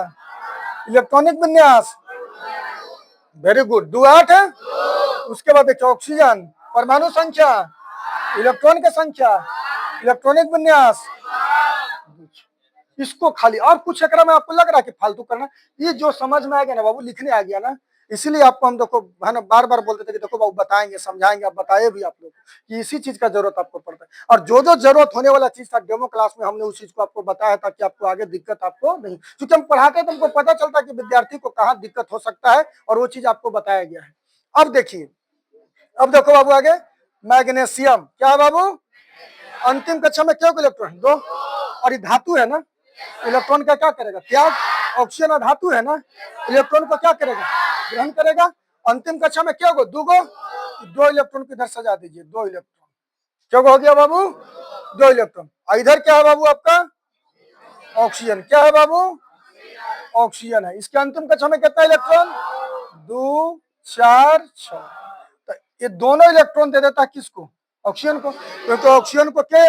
इलेक्ट्रॉनिक विन्यास, वेरी गुड, 2 8 है। उसके बाद देखिए ऑक्सीजन, परमाणु संख्या, इलेक्ट्रॉन की संख्या, इलेक्ट्रॉनिक विन्यास। इसको खाली और कुछ एकरा में आपको लग रहा है कि फालतू करना, ये जो समझ में आ गया ना बाबू, लिखने आ गया ना, इसीलिए आपको हम देखो, है ना, बार बार बोलते थे कि देखो बाबू बताएंगे समझाएंगे, आप बताए भी आप लोग कि इसी चीज का जरूरत आपको पड़ता है। और जो जो जरूरत होने वाला चीज था डेमो क्लास में हमने उस चीज को आपको बताया था कि आपको आगे दिक्कत आपको नहीं, क्योंकि हम पढ़ाते तो हमको पता चलता कि विद्यार्थी को कहाँ दिक्कत हो सकता है, और वो चीज आपको बताया गया है। अब देखिए, अब देखो बाबू आगे, मैग्नीशियम क्या है बाबू, अंतिम कक्षा में क्या इलेक्ट्रॉन 2, और ये धातु है ना, इलेक्ट्रॉन का क्या करेगा, त्याग। ऑक्सीजन धातु है ना, इलेक्ट्रॉन को क्या करेगा, ग्रहण करेगा। अंतिम कक्षा में क्या होगा, दो इलेक्ट्रॉन को इधर सजा दीजिए, 2 इलेक्ट्रॉन क्या हो गया बाबू, 2 इलेक्ट्रॉन। इधर क्या है बाबू आपका ऑक्सीजन, क्या है बाबू ऑक्सीजन है। इसके अंतिम कक्षा में कितना इलेक्ट्रॉन, 2 4 6। तो ये दोनों इलेक्ट्रॉन दे देता है किसको, ऑक्सीजन को, क्योंकि ऑक्सीजन को क्या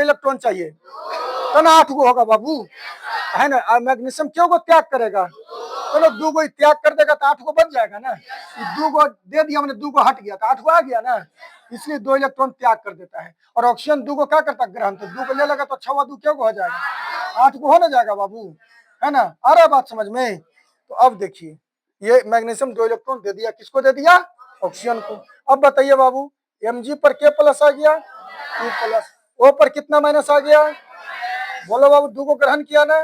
इलेक्ट्रॉन चाहिए, तो ना 8 गो होगा बाबू, है ना। मैग्नीशियम क्यों को त्याग करेगा, चलो 2 गो त्याग कर देगा तो 8 गो बच जाएगा ना। 2 गो दे दिया मैंने, 2 गो हट गया तो 8 गो आ गया ना, इसलिए 2 इलेक्ट्रॉन त्याग कर देता है। और ऑक्सीजन 2 गो क्या करता है, ग्रहण। तो 2 को ले लेगा तो 6 2 क्या हो जाएगा, 8 गो हो ना जाएगा बाबू, है ना। आ रहा बात समझ में। तो अब देखिए ये मैग्नीशियम 2 इलेक्ट्रॉन दे दिया, किसको दे दिया, ऑक्सीजन को। अब बताइए बाबू Mg पर के प्लस आ गया, 2 प्लस, O पर कितना माइनस आ गया, बोलो बाबू, 2 को ग्रहण किया ना,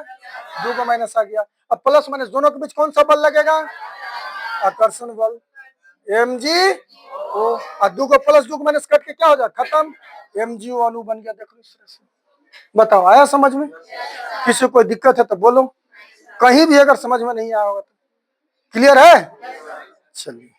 2 को माइनस आ गया। अब प्लस माइनस दोनों के बीच कौन सा बल लगेगा, आकर्षण बल, Mg O। 2 को प्लस 2 को माइनस करके क्या हो जाएगा, खत्म, Mg O अणु बन गया। देखो इस तरह से, बताओ आया समझ में। किसी को कोई दिक्कत है तो बोलो, कहीं भी अगर समझ में नहीं आया होगा तो, क्लियर है। चलिए